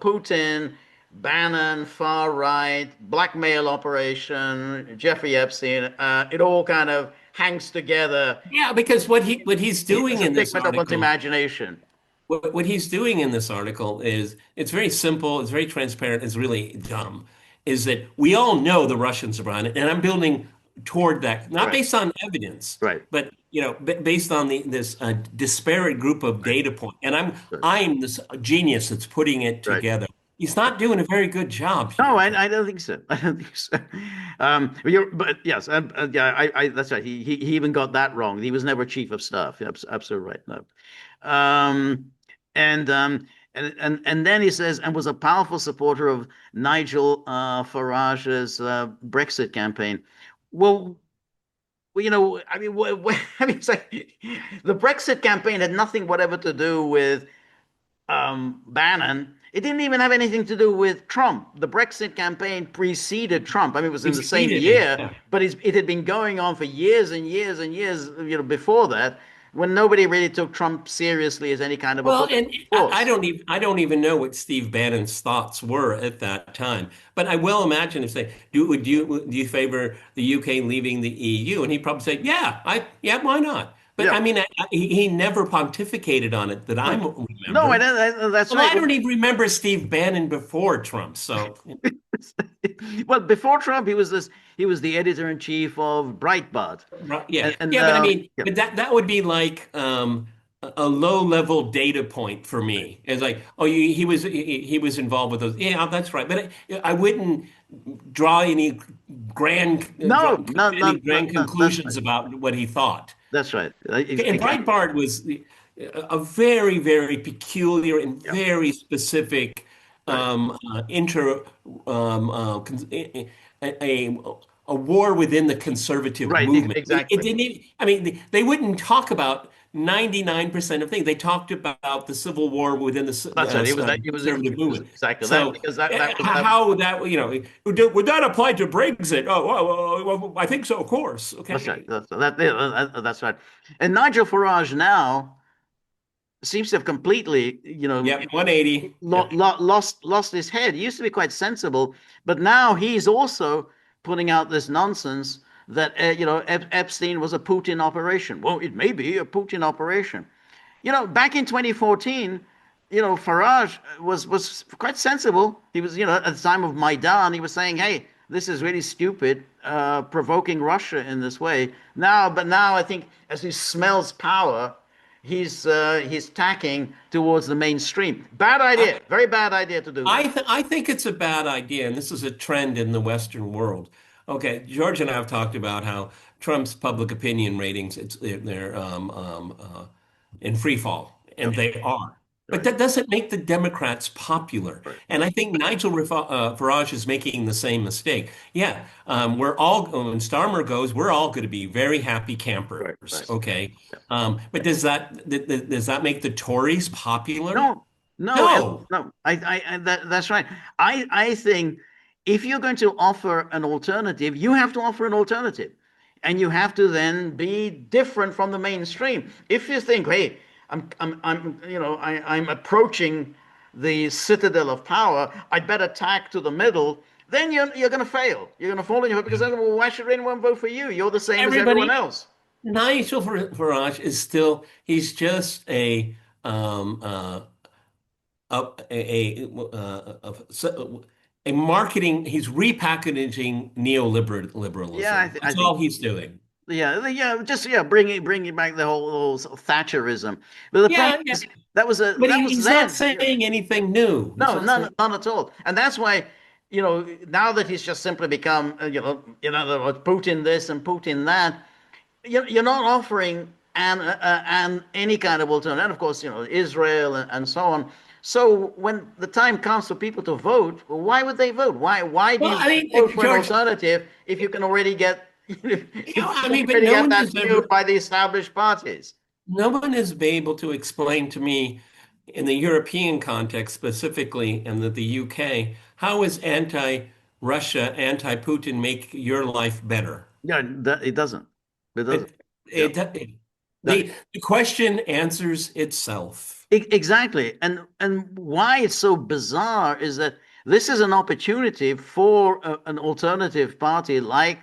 Putin, Bannon, far right, blackmail operation, Jeffrey Epstein. It all kind of hangs together. Yeah, because what he's It's doing a in this figment of one's article, imagination. what he's doing in this article is it's very simple, it's very transparent, it's really dumb. Is that we all know the Russians are behind it, and I'm building toward that, not Right, based on evidence, right, but based on this disparate group of right, data point. And right. I'm this genius that's putting it Right. together. He's not doing a very good job No, here, Jeff. I don't think so. I don't think so. But yes, yeah, that's right. He even got that wrong. He was never chief of staff. You're absolutely right. No. Um, and and then he says, and was a powerful supporter of Nigel Farage's Brexit campaign. Well, I mean, I mean, it's like the Brexit campaign had nothing whatever to do with Bannon. It didn't even have anything to do with Trump. The Brexit campaign preceded Trump. I mean, it was in the same Preceded him. year, Yeah. but it had been going on for years and years and years, before that, when nobody really took Trump seriously as any kind of a Well, and political force. I don't even know what Steve Bannon's thoughts were at that time. But I will imagine if say, do you favor the UK leaving the EU? And he'd probably say, yeah, why not? But Yeah, I mean, he never pontificated on it that I no, no, remember. that's Well, right. I don't even remember Steve Bannon before Trump. So, Well, before Trump, he was the editor in chief of Breitbart, right, yeah, and yeah. But I mean, yeah, but that would be like a low level data point for right. me. It's like, oh, he was involved with those. Yeah, that's right. But I wouldn't draw No, no, any no, no, grand no, that's right. conclusions about what he thought. That's right. And Exactly. Breitbart was a very, very peculiar and Yeah, very specific right. inter a, a war within the conservative Right, movement. It exactly. didn't even, I mean, they wouldn't talk about 99% of things. They talked about the Civil War within That's right. conservative It was movement. exactly that So because that was that. how that, would that apply to Brexit? Oh, I think so, of course. That's right. Okay. That's right. And Nigel Farage now seems to have completely, Yep, 180. Yep. lost his head. He used to be quite sensible, but now he's also putting out this nonsense that Epstein was a Putin operation. Well, it may be a Putin operation. Back in 2014, Farage was quite sensible. He was, at the time of Maidan, he was saying, "Hey, this is really stupid, provoking Russia in this way." Now I think as he smells power, he's tacking towards the mainstream. Bad idea, very bad idea to do that. I think it's a bad idea, and this is a trend in the Western world. Okay, George and I have talked about how Trump's public opinion ratings they're in free fall, and Yep. they are. But Right. that doesn't make the Democrats popular. Right. And I think Farage is making the same mistake. Yeah, we're all, when Starmer goes, we're all going to be very happy Right. campers. Right. Okay. Yeah. But does that make the Tories popular? No, no, No. no. That's right. I think if you're going to offer an alternative, you have to offer an alternative, and you have to then be different from the mainstream. If you think, hey, I'm approaching the citadel of power, I'd better tack to the middle. Then you're going to fail. You're going to fall in your because then, well, why should anyone vote for you? You're the same as everyone Everybody, else. Nigel Farage is still, he's just a marketing, he's repackaging Yeah, neoliberalism. I That's think all he's doing. Yeah, yeah, just bringing back the whole sort of Thatcherism. But the problem Yeah, yeah. is But that was he's not then. Yeah. saying anything new. He's No, not saying, none at all. And that's why, now that he's just simply become, Putin this and Putin that, you're not offering an any kind of alternative. And of course, Israel and so on. So when the time comes for people to vote, well, why would they vote? Why do well, you I mean, vote for an George, alternative if you can already get if you I can mean, but already no get one that has viewed ever, by the established parties? no one has been able to explain to me in the European context specifically, and the UK, how is anti-Russia, anti-Putin make your life better? Yeah, it doesn't. It doesn't. It, Yeah. it, That, the question answers itself. exactly. And why it's so bizarre is that this is an opportunity for an alternative party like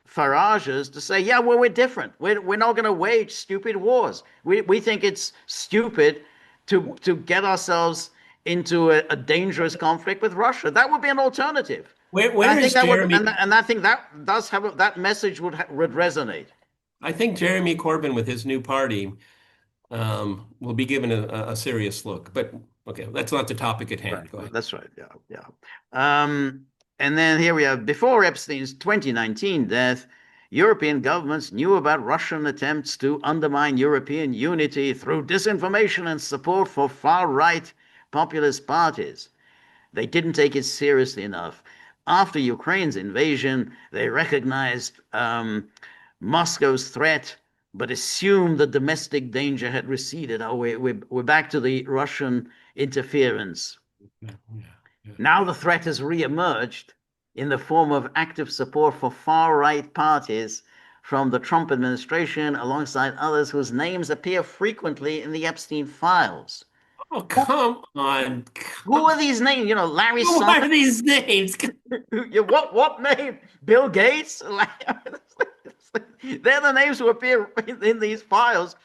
Farage's to say, yeah, well, we're different. We're not going to wage stupid wars. We think it's stupid to get ourselves into a dangerous conflict with Russia. That would be an alternative. And I Where think is that would, Jeremy? and I think that does have that message would resonate. I think Jeremy Corbyn with his new party will be given a serious look. But okay, that's not the topic at Right. hand. Go ahead. That's right. Yeah. Yeah. And then here we have before Epstein's 2019 death, European governments knew about Russian attempts to undermine European unity through disinformation and support for far right populist parties. They didn't take it seriously enough. After Ukraine's invasion, they recognized Moscow's threat, but assumed the domestic danger had receded. Oh, we're back to the Russian interference. Yeah, yeah, yeah. Now the threat has re-emerged in the form of active support for far-right parties from the Trump administration, alongside others whose names appear frequently in the Epstein files. Oh, come on. Who are these names? You know, Larry Who Summers. are these names? What name? Bill Gates? They're the names who appear in these files.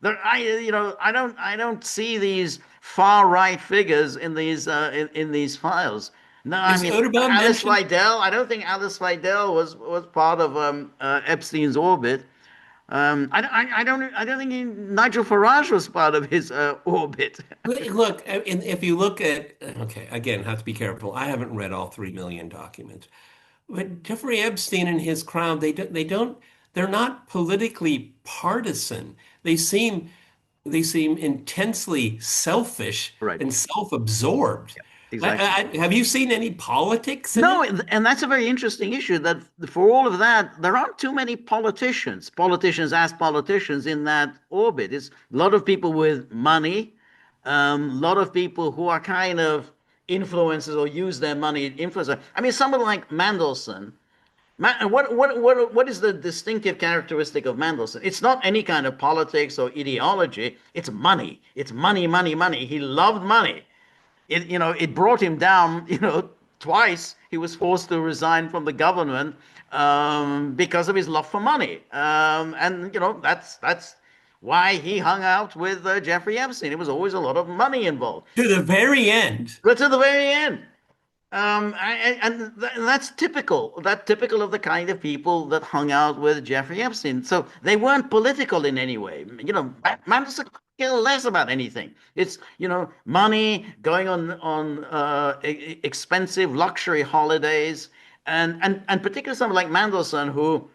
I don't see these far right figures in these files. No, I Is mean Odubon Alice mentioned? Liddell. I don't think Alice Liddell was part of Epstein's orbit. I don't think Nigel Farage was part of his orbit. Look, if you look at, okay, again, have to be careful. I haven't read all 3 million documents. But Jeffrey Epstein and his crowd, they're not politically partisan. They seem, they seem intensely selfish Right. and self-absorbed. Yeah, exactly. Have you seen any politics in No, it? and that's a very interesting issue that for all of that, there aren't too many politicians as politicians in that orbit. It's a lot of people with money, a lot of people who are kind of influencers or use their money influencer. I mean, someone like Mandelson. What is the distinctive characteristic of Mandelson? It's not any kind of politics or ideology. It's money. It's money, money, money. He loved money. It brought him down, twice. He was forced to resign from the government because of his love for money. And that's why he hung out with Jeffrey Epstein. It was always a lot of money involved. To the very end. But to the very end. That's typical. That's typical of the kind of people that hung out with Jeffrey Epstein. So they weren't political in any way. Mandelson could care less about anything. It's money, going on expensive luxury holidays, and particularly someone like Mandelson, who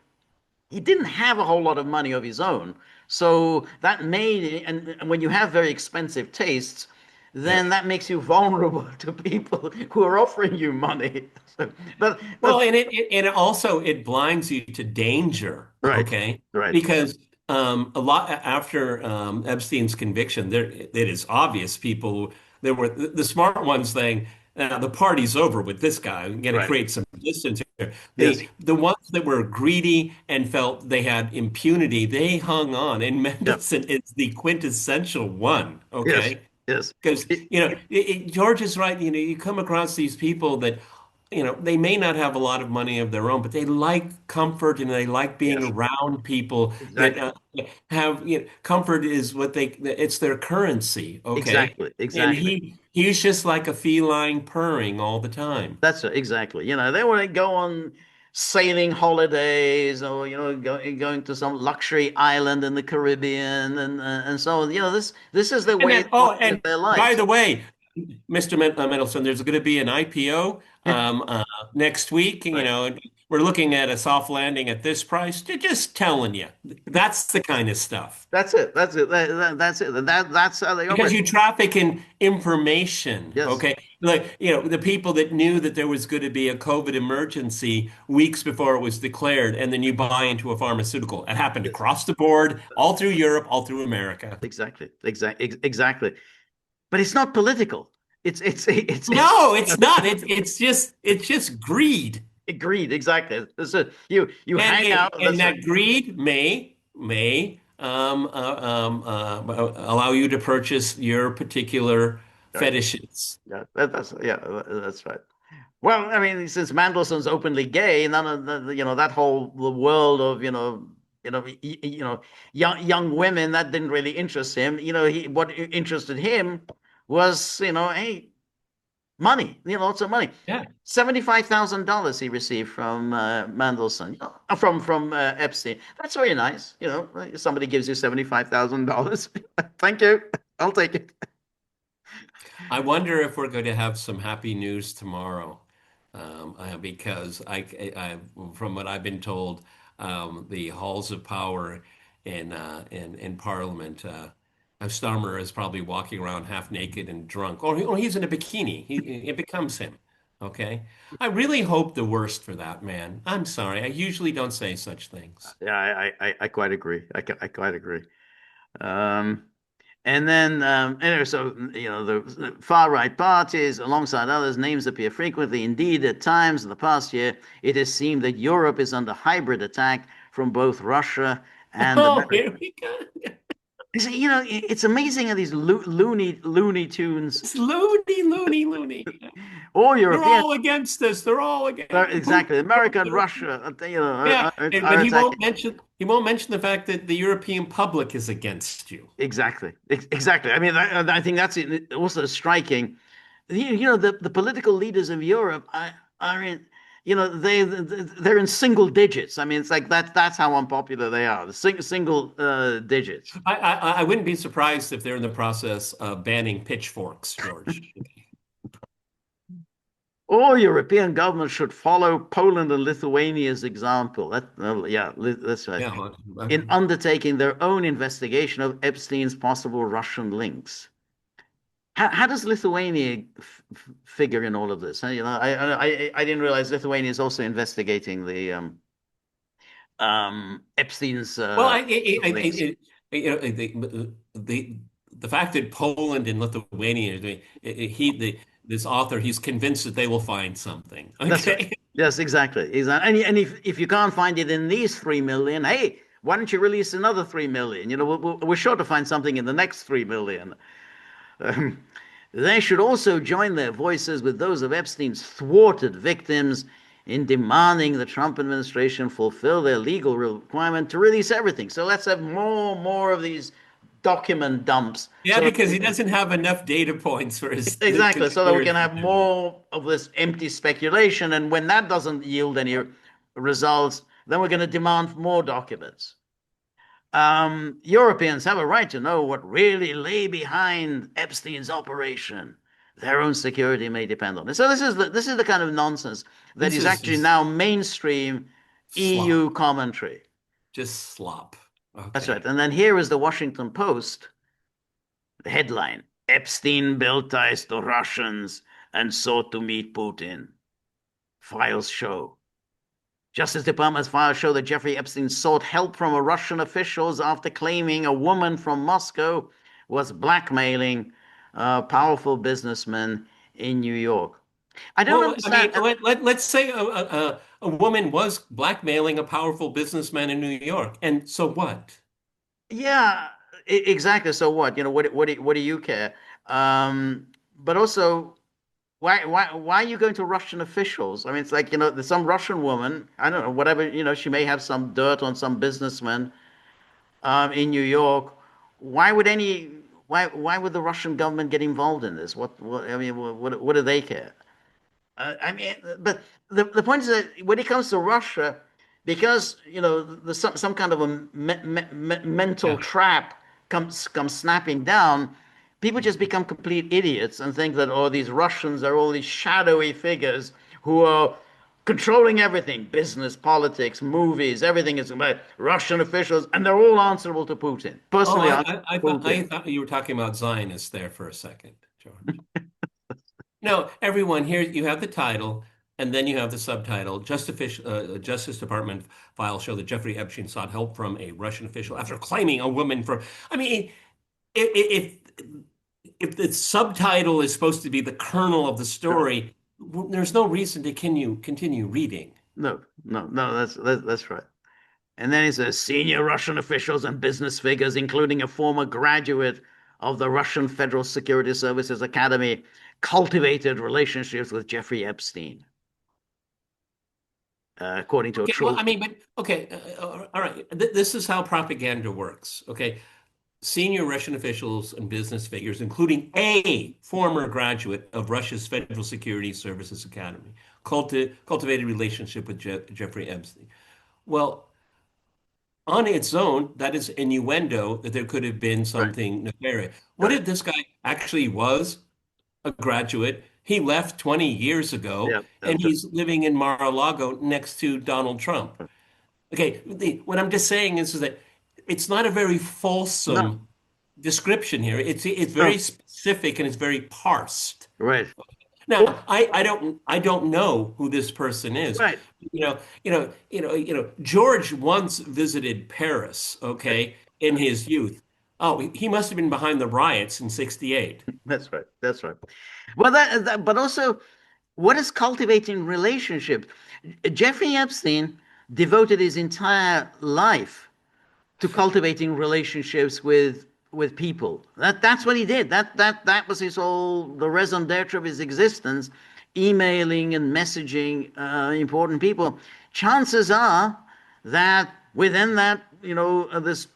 he didn't have a whole lot of money of his own. So that made, and when you have very expensive tastes, Yeah. then that makes you vulnerable to people who are offering you money. So, Well, but and it also it blinds you to danger, right, okay? right, Because a lot after Epstein's conviction, there it is obvious people there were the smart ones saying the party's over with this guy. I'm going to right. create some distance here. Yes, The ones that were greedy and felt they had impunity, they hung on, and yeah, Mendelsohn is the quintessential one, yes, okay? yes, Because, George is right. You come across these people that, they may not have a lot of money of their own, but they like comfort and they like being yes, around people that exactly, have, comfort is it's their currency. Okay. exactly, And exactly. he's just like a feline purring all the time. That's it, exactly. They want to go on sailing holidays or going to some luxury island in the Caribbean and so on. This is the And way then, they want oh, to live and their by lives. the way, Mr. Mendelson, there's going to be an IPO next week. Right. We're looking at a soft landing at this price. Just telling you, that's the kind of stuff. That's it. That's it. That's it. That's how they Because operate. you traffic in information, Yes. okay? Like, the people that knew that there was going to be a COVID emergency weeks before it was declared, and then you buy into a pharmaceutical. It happened Yes. across the board, all through Europe, all through America. Exactly. Exactly. Exactly. but it's not political. It's No, it's not. It's just greed. agreed exactly. So you And hang and, out. and that greed may allow you to purchase your particular Right. fetishes. Yeah, that's right. Well, I mean, since Mandelson's openly gay, none of that whole the world of young women that didn't really interest him. What interested him was hey, money. Lots of money. Yeah. $75,000 he received from Mandelson, from Epstein. That's very nice. Somebody gives you $75,000. Thank you. I'll take it. I wonder if we're going to have some happy news tomorrow, because from what I've been told, the halls of power in Parliament, Starmer is probably walking around half naked and drunk, or he's in a bikini. It becomes him. Okay, I really hope the worst for that man. I'm sorry, I usually don't say such things. Yeah, I quite agree. I quite agree. Um, and then, anyway, so, the far right parties, alongside others, names appear frequently. Indeed, at times in the past year, it has seemed that Europe is under hybrid attack from both Russia and Oh, America. here we go. You see, it's amazing how these Looney Tunes, It's loony, loony, loony. all They're European, all against us. They're all against Putin. exactly, America and Russia, Yeah, but are attacking. he won't mention the fact that the European public is against you. Exactly. Exactly. I mean, I think that's also striking. The political leaders of Europe are in, they're in single digits. I mean, it's like that's how unpopular they are. The single digits. I wouldn't be surprised if they're in the process of banning pitchforks, George. All European governments should follow Poland and Lithuania's example. Yeah, that's right. Yeah, well, In undertaking their own investigation of Epstein's possible Russian links. How does Lithuania figure in all of this? I didn't realize Lithuania is also investigating the Epstein's well, links. the fact that Poland and Lithuania are doing this author, he's convinced that they will find something. That's right. Okay. Yes, exactly. Exactly. And if you can't find it in these 3 million, hey, why don't you release another 3 million? We're sure to find something in the next 3 million. Um, they should also join their voices with those of Epstein's thwarted victims in demanding the Trump administration fulfill their legal requirement to release everything. So let's have more of these document dumps. Yeah, because he doesn't have enough data points for his Exactly, so that we can conspiracy have theory. more of this empty speculation. And when that doesn't yield any results, then we're going to demand more documents. Europeans have a right to know what really lay behind Epstein's operation. Their own security may depend on it. So this is the kind of nonsense that This is is actually just now mainstream slop, EU commentary. just slop. That's right. Okay. And then here is the Washington Post, the headline: Epstein built ties to Russians and sought to meet Putin. Files show. Justice Department's files show that Jeffrey Epstein sought help from Russian officials after claiming a woman from Moscow was blackmailing a powerful businessman in New York. I don't Well, I mean, understand. let's say a woman was blackmailing a powerful businessman in New York, and so what? Yeah, exactly. So what? What do you care? But also, why are you going to Russian officials? I mean, it's like, there's some Russian woman, I don't know, whatever, she may have some dirt on some businessman in New York. Why would any why would the Russian government get involved in this? What I mean, what do they care? I mean, but the point is that when it comes to Russia, because there's some kind of a mental Yeah. trap comes snapping down, people just become complete idiots and think that these Russians are all these shadowy figures who are controlling everything, business, politics, movies, everything is about Russian officials, and they're all answerable to Putin, Oh, personally I, answerable I, I to thought Putin. I thought you were talking about Zionists there for a second, George. No, everyone here, you have the title, and then you have the subtitle. Justice Department files show that Jeffrey Epstein sought help from a Russian official after claiming a woman for. I mean, if if the subtitle is supposed to be the kernel of the No, story, there's no reason to continue reading. no, that's right. And then it says senior Russian officials and business figures, including a former graduate of the Russian Federal Security Services Academy, cultivated relationships with Jeffrey Epstein, according to a Okay, well, troll. I mean, but okay, all right. This is how propaganda works. Okay, senior Russian officials and business figures, including a former graduate of Russia's Federal Security Services Academy, cultivated relationship with Jeffrey Epstein. Well, on its own, that is innuendo that there could have been Right, something nefarious. What right. if this guy actually was a graduate? He left 20 years ago Yeah, and that's he's living in Mar-a-Lago next to Donald Trump. right. Okay, what I'm just saying is that it's not a very No, fulsome description here. It's very no, specific and it's very parsed. right. Oh, Now, I don't know who this person is. right. George once visited Paris, okay, in his youth. Oh, he must have been behind the riots in '68. That's right. That's right. Well, but also, what is cultivating relationships? Jeffrey Epstein devoted his entire life to cultivating relationships with people. That's what he did. That was his whole the raison d'être of his existence, emailing and messaging important people. Chances are that within that, this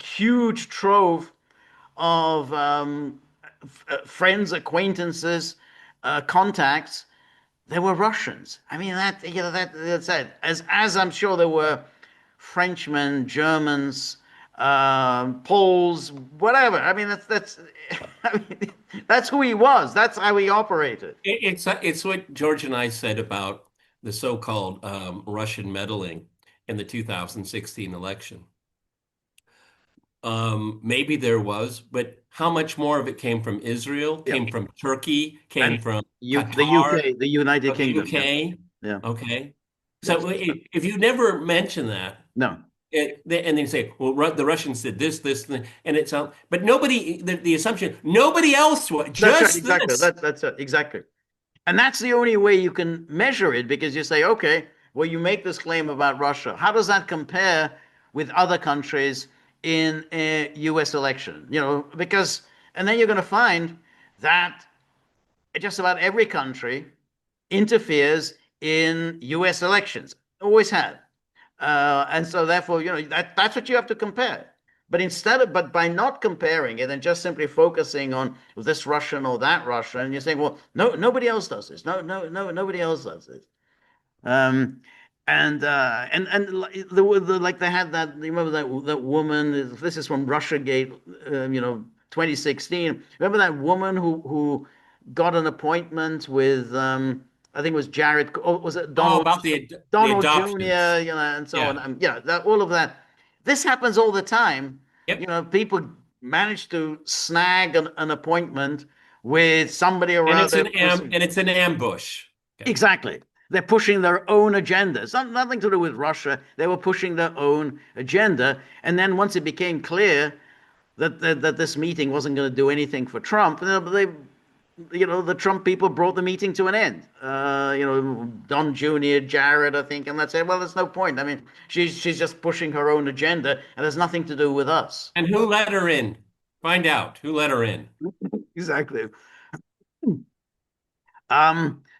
huge trove of friends, acquaintances, contacts, there were Russians. I mean, that's it. As I'm sure there were Frenchmen, Germans, Poles, whatever. I mean, that's I mean, that's who he was. That's how he operated. It's what George and I said about the so-called Russian meddling in the 2016 election. Maybe there was, but how much more of it came from Israel, Yeah, came from Turkey, and came from The Qatar, UK, the United the Kingdom. Yeah, UK? yeah, Okay. that's So if you never mention that, no. and then you say, well, the Russians did this, and it's but nobody, the assumption, nobody else was, That's right, just exactly. this. That's it, exactly. And that's the only way you can measure it because you say, okay, well, you make this claim about Russia. How does that compare with other countries in a US election? Because, and then you're going to find that just about every country interferes in US elections, always had. And so therefore, that's what you have to compare. But by not comparing it and just simply focusing on this Russian or that Russian, and you're saying, well, no, nobody else does this. No, no, no, nobody else does this. Um, like they had that. You remember that woman? This is from RussiaGate, 2016. Remember that woman who got an appointment with I think it was Jared. Oh, was it Oh, Donald about the Donald adoptions. Jr. And so Yeah. on. All of that. This happens all the time. Yep. People manage to snag an appointment with somebody around there pushing. And it's an ambush. Okay. Exactly. They're pushing their own agenda. It's nothing to do with Russia. They were pushing their own agenda. And then once it became clear that this meeting wasn't going to do anything for Trump, the Trump people brought the meeting to an end. Don Jr., Jared, I think, and that's it. Well, there's no point. I mean, she's just pushing her own agenda, and there's nothing to do with us. And who let her in? Find out who let her in. Exactly.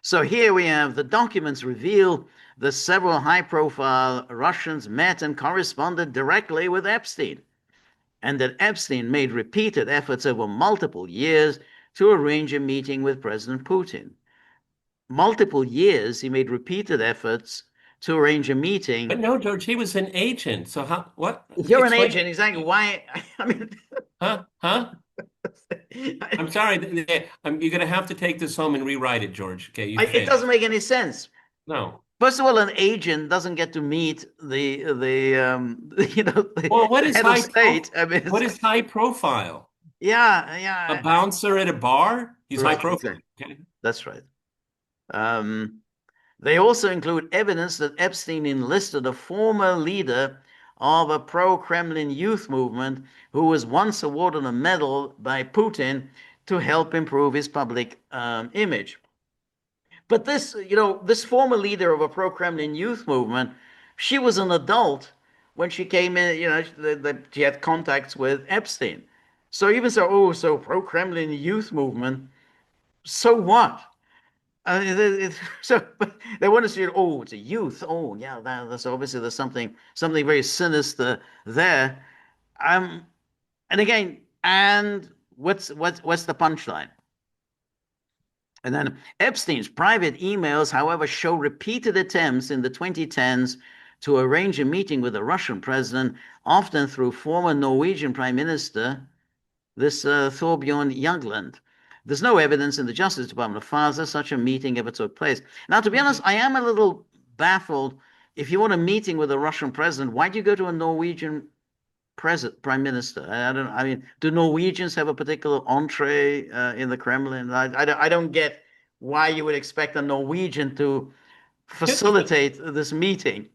So here we have the documents reveal that several high-profile Russians met and corresponded directly with Epstein, and that Epstein made repeated efforts over multiple years to arrange a meeting with President Putin. Multiple years, he made repeated efforts to arrange a But meeting. no, George, he was an agent. So how, what? You're an Explain. agent, exactly. Why? I mean, Huh? Huh? I'm sorry. You're going to have to take this home and rewrite it, George. Okay, you it failed. doesn't make any sense. No. First of all, an agent doesn't get to meet Well, the head of state. I mean, what is high profile? yeah, A yeah, bouncer at a bar? He's high right, profile. exactly. Okay. That's right. Um, they also include evidence that Epstein enlisted a former leader of a pro-Kremlin youth movement who was once awarded a medal by Putin to help improve his public image. But this former leader of a pro-Kremlin youth movement, she was an adult when she came in. She had contacts with Epstein. So even so, so pro-Kremlin youth movement. So what? So but they want to see, oh, it's a youth. Oh, yeah, that's obviously there's something very sinister there. Um, and again, and what's the punchline? And then Epstein's private emails, however, show repeated attempts in the 2010s to arrange a meeting with the Russian president, often through former Norwegian Prime Minister, this Thorbjorn Jagland. There's no evidence in the Justice Department of files that such a meeting ever took place. Now, to be honest, I am a little baffled. If you want a meeting with a Russian president, why do you go to a Norwegian prime minister? I don't. I mean, do Norwegians have a particular entree in the Kremlin? I don't get why you would expect a Norwegian to facilitate this meeting.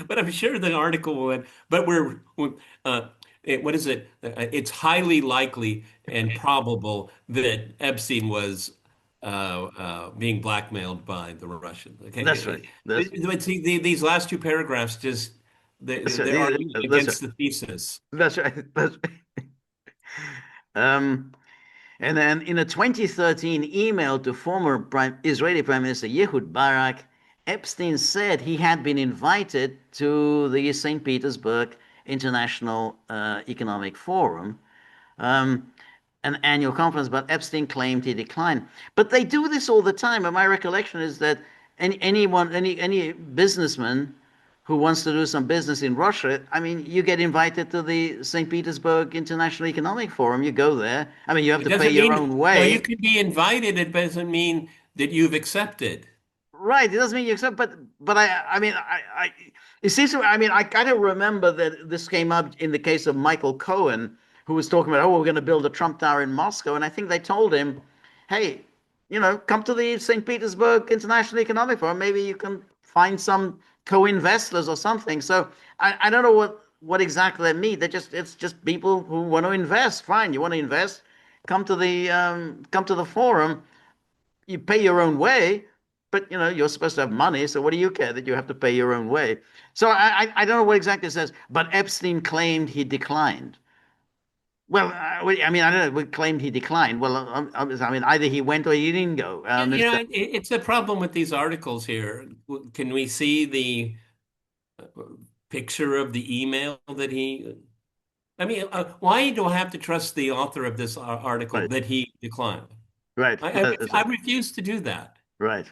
But I'm sure the article will, but what is it? It's highly likely and probable that Epstein was being blackmailed by the Russians. That's right. Okay. But see, these last two paragraphs just they're arguing That's right. against the thesis. That's right. That's right. Um, and then in a 2013 email to former Israeli Prime Minister Ehud Barak, Epstein said he had been invited to the St. Petersburg International Economic Forum, um, an annual conference, but Epstein claimed he declined. But they do this all the time. And my recollection is that any businessman who wants to do some business in Russia, I mean, you get invited to the St. Petersburg International Economic Forum. You go there. I mean, you have It to pay doesn't your mean own no, you way. could be invited. It doesn't mean that you've accepted. Right. It doesn't mean you accept, but I it seems to, I mean, I kind of remember that this came up in the case of Michael Cohen, who was talking about, oh, we're going to build a Trump Tower in Moscow. And I think they told him, hey, come to the St. Petersburg International Economic Forum. Maybe you can find some co-investors or something. So I don't know what exactly they mean. It's just people who want to invest. Fine, you want to invest, come to the forum. You pay your own way, but you're supposed to have money. So what do you care that you have to pay your own way? So I don't know what exactly it says, but Epstein claimed he declined. Well, I mean, I don't know. We claimed he declined. Well, I mean, either he went or he didn't go. It's the problem with these articles here. Can we see the picture of the email that he? I mean, why do I have to trust the author of this article Right, that he declined? right, that's I right, refuse to do that. right.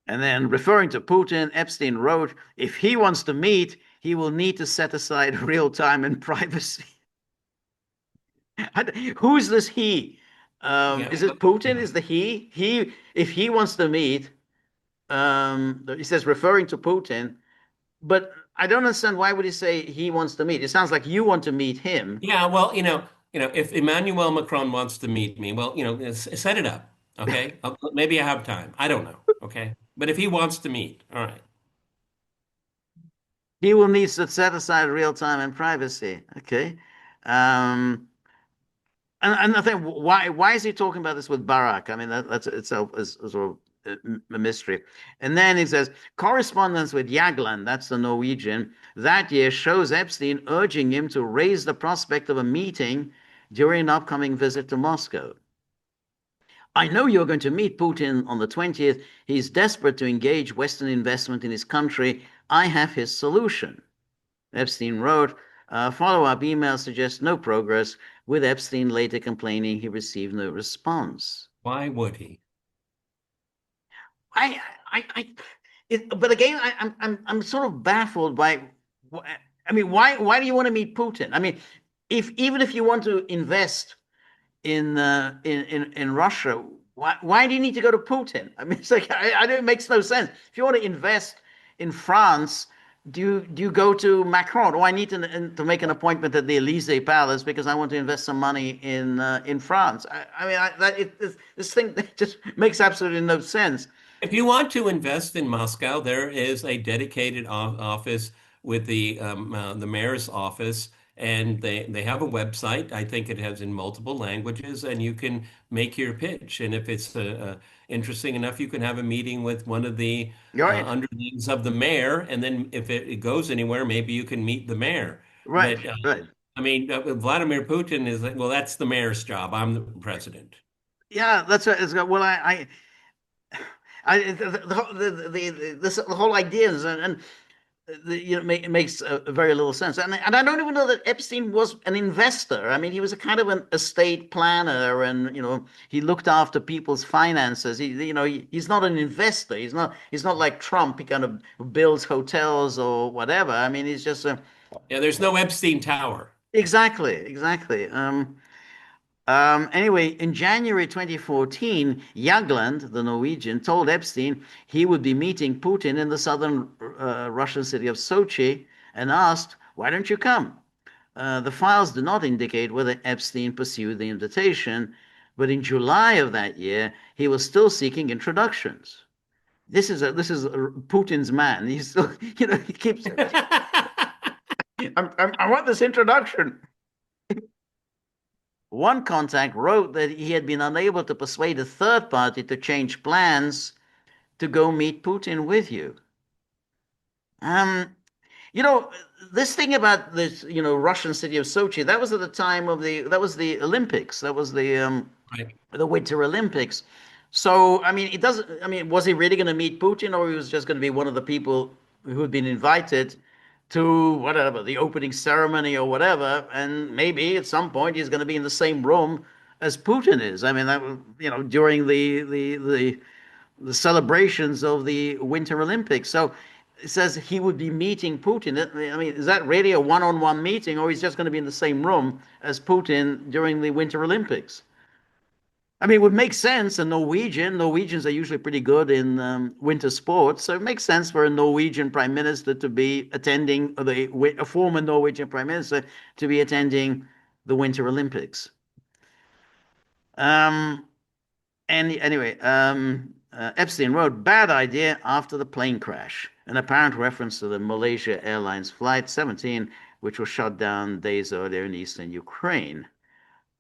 And then referring to Putin, Epstein wrote, if he wants to meet, he will need to set aside real time and privacy. Who's this he? Yeah, Is it Putin? Is the he? If he wants to meet, he says referring to Putin, but I don't understand why would he say he wants to meet? It sounds like you want to meet him. yeah. Well, if Emmanuel Macron wants to meet me, well, set it up. Okay, maybe I have time. I don't know. Okay, but if he wants to meet, all right. He will need to set aside real time and privacy. Okay. Um, and I think why is he talking about this with Barack? I mean that's itself is sort of a mystery. And then he says correspondence with Jagland, that's the Norwegian, that year shows Epstein urging him to raise the prospect of a meeting during an upcoming visit to Moscow. I know you're going to meet Putin on the 20th. He's desperate to engage Western investment in his country. I have his solution. Epstein wrote, follow-up email suggests no progress, with Epstein later complaining he received no response. Why would he? I, but again, I'm sort of baffled by. I mean, why do you want to meet Putin? I mean, if even if you want to invest in Russia, why do you need to go to Putin? I mean, it's like I don't. It makes no sense. If you want to invest in France, do you go to Macron? Oh, I need to make an appointment at the Elysee Palace because I want to invest some money in France. I mean, this thing just makes absolutely no sense. If you want to invest in Moscow, there is a dedicated office with the mayor's office, and they have a website. I think it has in multiple languages, and you can make your pitch. And if it's interesting enough, you can have a meeting with one of the Right, underlings of the mayor, and then if it goes anywhere, maybe you can meet the mayor. right, But right. I mean, Vladimir Putin is like, well, that's the mayor's job. I'm the president. Yeah, that's right. Well, the whole idea is, and it makes very little sense. And I don't even know that Epstein was an investor. I mean, he was a kind of an estate planner, and he looked after people's finances. He's not an investor. He's not like Trump. He kind of builds hotels or whatever. I mean, he's just a Yeah, there's no Epstein Tower. exactly, exactly. Anyway, in January 2014, Jagland, the Norwegian, told Epstein he would be meeting Putin in the southern Russian city of Sochi and asked, "Why don't you come?" The files do not indicate whether Epstein pursued the invitation, but in July of that year, he was still seeking introductions. This is Putin's man. He's still, he keeps. I want this introduction. One contact wrote that he had been unable to persuade a third party to change plans to go meet Putin with you. Um, you know, this thing about this, Russian city of Sochi, that was at the time of that was the Olympics. That was Right. the Winter Olympics. So, I mean, it doesn't, I mean, was he really going to meet Putin, or he was just going to be one of the people who had been invited to whatever, the opening ceremony or whatever, and maybe at some point he's going to be in the same room as Putin is. I mean, that was, during the celebrations of the Winter Olympics. So it says he would be meeting Putin. I mean, is that really a one-on-one meeting, or he's just going to be in the same room as Putin during the Winter Olympics? I mean, it would make sense. Norwegians are usually pretty good in winter sports, so it makes sense for a Norwegian prime minister to be attending, or a former Norwegian prime minister to be attending the Winter Olympics. Um, and anyway, Epstein wrote, "Bad idea after the plane crash," an apparent reference to the Malaysia Airlines Flight 17, which was shot down days earlier in eastern Ukraine.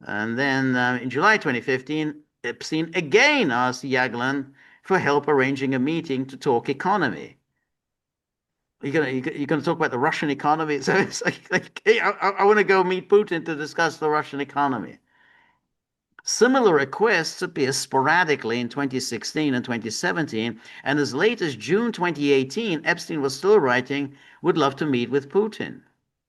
And then in July 2015, Epstein again asked Yaglan for help arranging a meeting to talk economy. You're gonna talk about the Russian economy? So it's like hey, I want to go meet Putin to discuss the Russian economy. Similar requests appear sporadically in 2016 and 2017, and as late as June 2018, Epstein was still writing, "Would love to meet with Putin."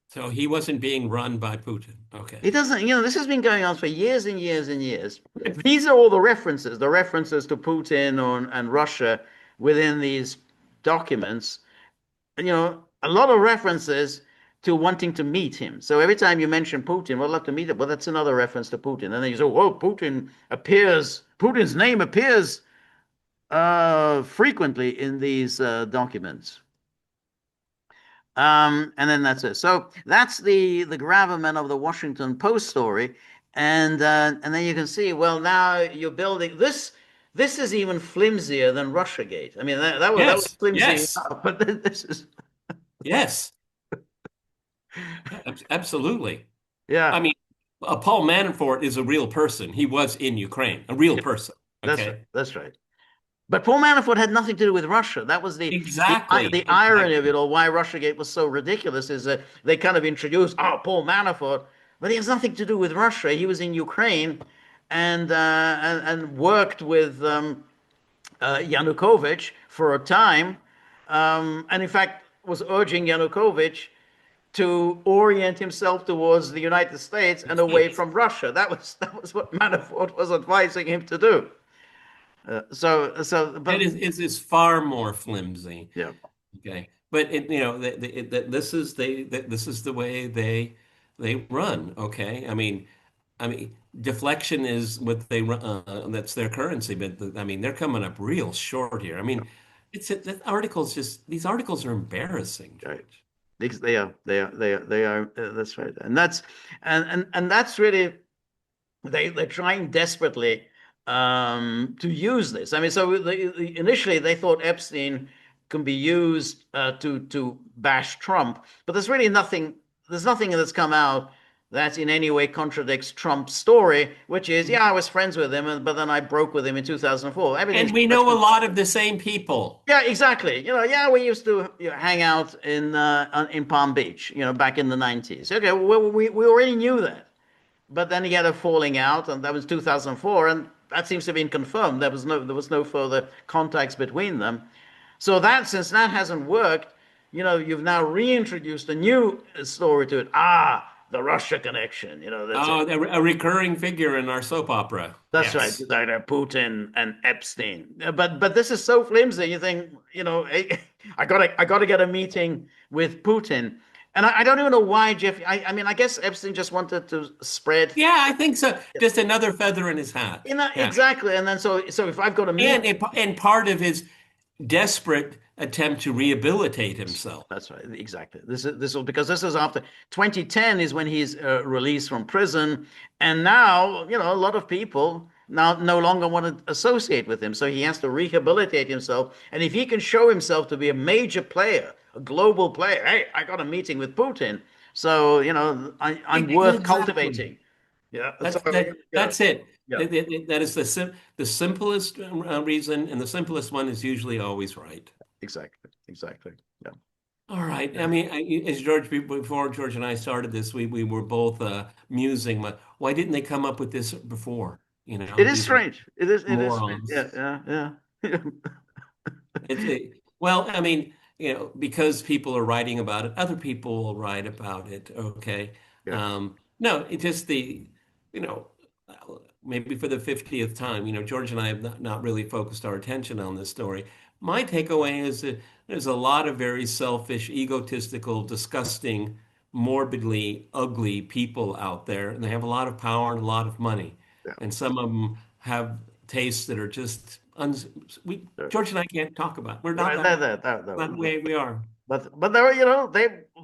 So he wasn't being run by Putin. He Okay. doesn't, this has been going on for years and years and years. These are all the references to Putin and Russia within these documents. A lot of references to wanting to meet him. So every time you mention Putin, we'd love to meet him. Well, that's another reference to Putin. And then you say, whoa, Putin's name appears frequently in these documents. And then that's it. So that's the gravamen of the Washington Post story, and then you can see. Well, now you're building this. This is even flimsier than RussiaGate. I mean, that was Yes. flimsy Yes. enough, but this is Yes. Absolutely. I yeah, mean, Paul Manafort is a real person. He was in Ukraine, a real yeah, person. that's right, Okay. that's right. But Paul Manafort had nothing to do with Russia. That was the Exactly. irony of Exactly. it all. Why RussiaGate was so ridiculous is that they kind of introduced, Paul Manafort, but he has nothing to do with Russia. He was in Ukraine and worked with Yanukovych for a time, and in fact was urging Yanukovych to orient himself towards the United States and away States. from Russia. That was what Manafort was advising him to do. It But is far more flimsy. yeah. Okay, but this is this is the way they run. Okay, I mean deflection is what they run. That's their currency. But I mean they're coming up real short here. I mean, the articles just these articles are embarrassing, Right. George. They are. That's right, and that's really they're trying desperately to use this. I mean, so initially they thought Epstein can be used to bash Trump, but there's really nothing there's nothing that's come out that in any way contradicts Trump's story, which is, yeah, I was friends with him, but then I broke with him in 2004. Everything's And pretty we much know a lot of consistent. the same people. Yeah, exactly. Yeah, we used to hang out in Palm Beach, back in the 90s. Okay, well, we already knew that. But then he had a falling out, and that was 2004, and that seems to have been confirmed. There was no further contacts between them. So that since that hasn't worked, you've now reintroduced a new story to it. Ah, the Russia connection. That's it. Oh, a recurring figure in our soap opera. That's right. Yes. Like Putin and Epstein. But this is so flimsy. You think, hey, I gotta get a meeting with Putin. And I don't even know why, Jeff. I mean, I guess Epstein just wanted to spread. Yeah, I think so. Just another feather in his hat. Yeah. Exactly. And then so if I've got a meeting. And part of his desperate attempt to rehabilitate himself. That's right. Exactly. This is because this is after 2010 is when he's released from prison, and now a lot of people now no longer want to associate with him. So he has to rehabilitate himself, and if he can show himself to be a major player, a global player, hey, I got a meeting with Putin, so I'm worth Exactly. cultivating. Yeah. So yeah, That's it. yeah, That is the simplest reason, and the simplest one is usually always right. exactly, exactly. Yeah. All right. I Yeah. mean, as before George and I started this, we were both musing. Why didn't they come up with this before? It is These strange. It is strange. morons. Yeah, yeah, yeah. Well, I mean, because people are writing about it, other people will write about it. Okay. Yeah. No, it just you know, maybe for the 50th time, George and I have not really focused our attention on this story. My takeaway is that there's a lot of very selfish, egotistical, disgusting, morbidly ugly people out there, and they have a lot of power and a lot of money. Yeah. And some of them have tastes that are just Yeah. George and I can't talk about. We're not Right, that, that not the one. way we are. But they were,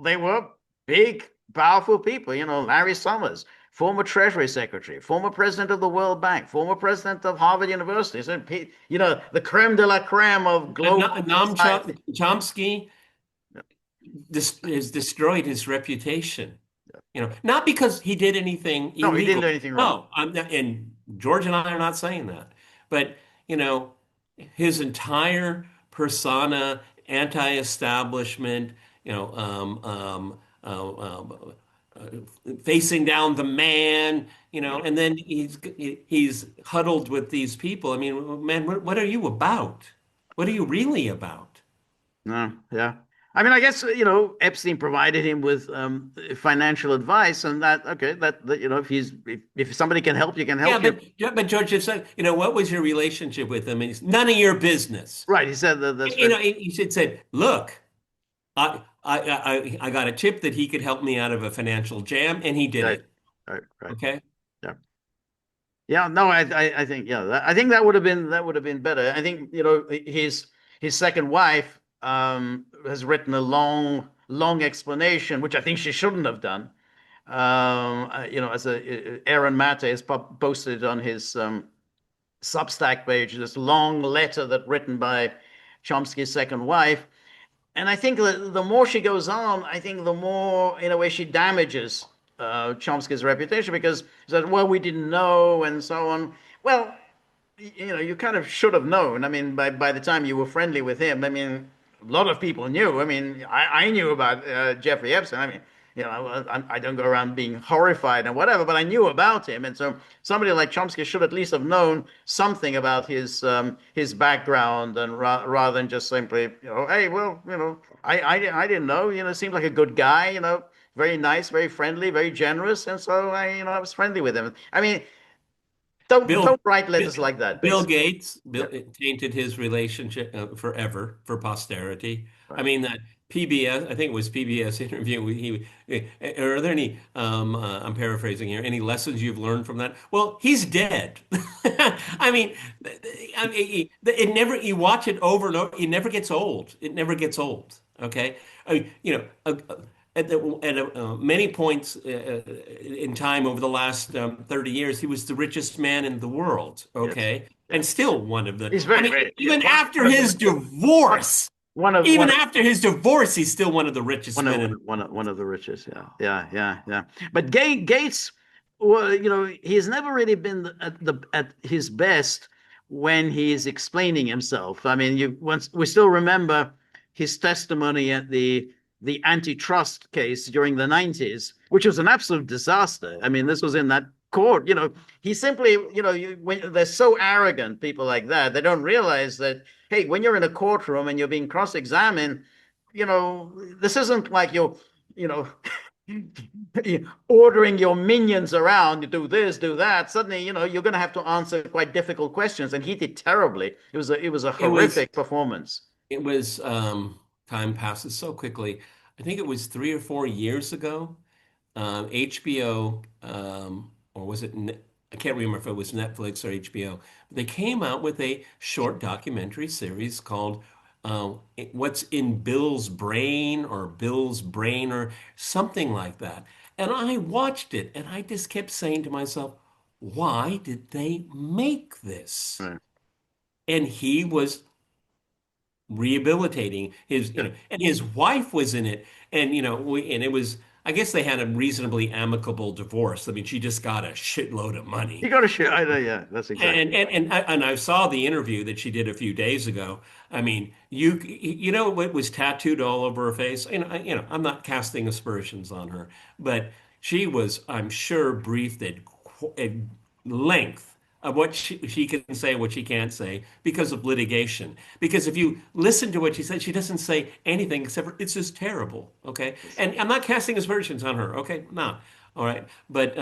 they were big, powerful people. Larry Summers, former Treasury Secretary, former president of the World Bank, former president of Harvard University. So, the creme de la creme of global society. Chomsky Yeah, has destroyed his reputation. yeah. Not because he did anything No, he didn't illegal. do anything wrong. No, I'm not, and George and I are not saying that. But, you know, his entire persona, anti-establishment, you know, facing down the man, Yeah. and then he's huddled with these people. I mean, man, what are you about? What are you really about? No, yeah. I mean, I guess Epstein provided him with financial advice, and that if somebody can help, you can Yeah, help you. but George just said, what was your relationship with him? And it's none of your business. Right. He said that. That's You right. know, he should say, look, I got a tip that he could help me out of a financial jam, and he did Right. it. Right. Right. Okay. Yeah. Yeah, no, I think I think that would have been better. I think his second wife has written a long explanation, which I think she shouldn't have done. As Aaron Matte has posted on his Substack page this long letter that written by Chomsky's second wife, and I think the more she goes on, I think the more, in a way, she damages Chomsky's reputation because she said, well, we didn't know, and so on. Well, you kind of should have known. I mean, by the time you were friendly with him, I mean, a lot of people knew. I mean, I knew about Jeffrey Epstein. I mean, I don't go around being horrified and whatever, but I knew about him, and so somebody like Chomsky should at least have known something about his background, and rather than just simply, hey, well, I didn't know. Seemed like a good guy. Very nice, very friendly, very generous, and so I was friendly with him. I mean, don't Bill, don't write Bill, letters like that, Bill basically. Gates Yeah, tainted his relationship forever for posterity. I right. mean that PBS, I think it was PBS interview. Are there any? I'm paraphrasing here. Any lessons you've learned from that? Well, he's dead. I mean, it never. You watch it over and over. It never gets old. It never gets old. Okay, at many points in time over the last 30 years, he was the richest man in the world, Yes. okay? And Yes. still one of the, He's I very, mean, very, yeah, even one of the after his presidents. Yeah. One, divorce. one of Even after his divorce, he's still one of the richest men in. one of the richest. Yeah, yeah. But Gates, well, he's never really been at his best when he's explaining himself. I mean, you once we still remember his testimony at the antitrust case during the 90s, which was an absolute disaster. I mean, this was in that court. He simply, when they're so arrogant, people like that, they don't realize that, hey, when you're in a courtroom and you're being cross-examined, this isn't like you know, ordering your minions around to do this, do that. Suddenly, you're going to have to answer quite difficult questions, and he did terribly. It was a It was horrific performance. it was time passes so quickly. I think it was 3 or 4 years ago. HBO, or was it? I can't remember if it was Netflix or HBO. They came out with a short documentary series called "What's in Bill's Brain" or "Bill's Brain" or something like that. And I watched it, and I just kept saying to myself, "Why did they make this?" Right. And he was rehabilitating his, Yeah. and his wife was in it, and and it was. I guess they had a reasonably amicable divorce. I mean, she just got a shitload of You money. got to share. I know. Yeah, that's And exactly and right. and I saw the interview that she did a few days ago. I mean, you know what was tattooed all over her face? I'm not casting aspersions on her, but she was, I'm sure, briefed at length of what she can say, what she can't say because of litigation. Because if you listen to what she said, she doesn't say anything except for it's just terrible. Okay, and I'm not casting aspersions on her. Okay, no, all right, but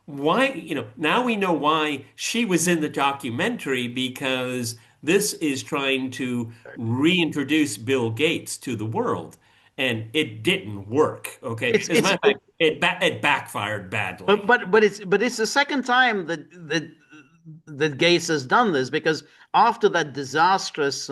why, now we know why she was in the documentary because this is trying to reintroduce Bill Gates to the world, and it didn't work. Okay, It's as a it's matter of fact, it backfired badly. but it's the second time that Gates has done this, because after that disastrous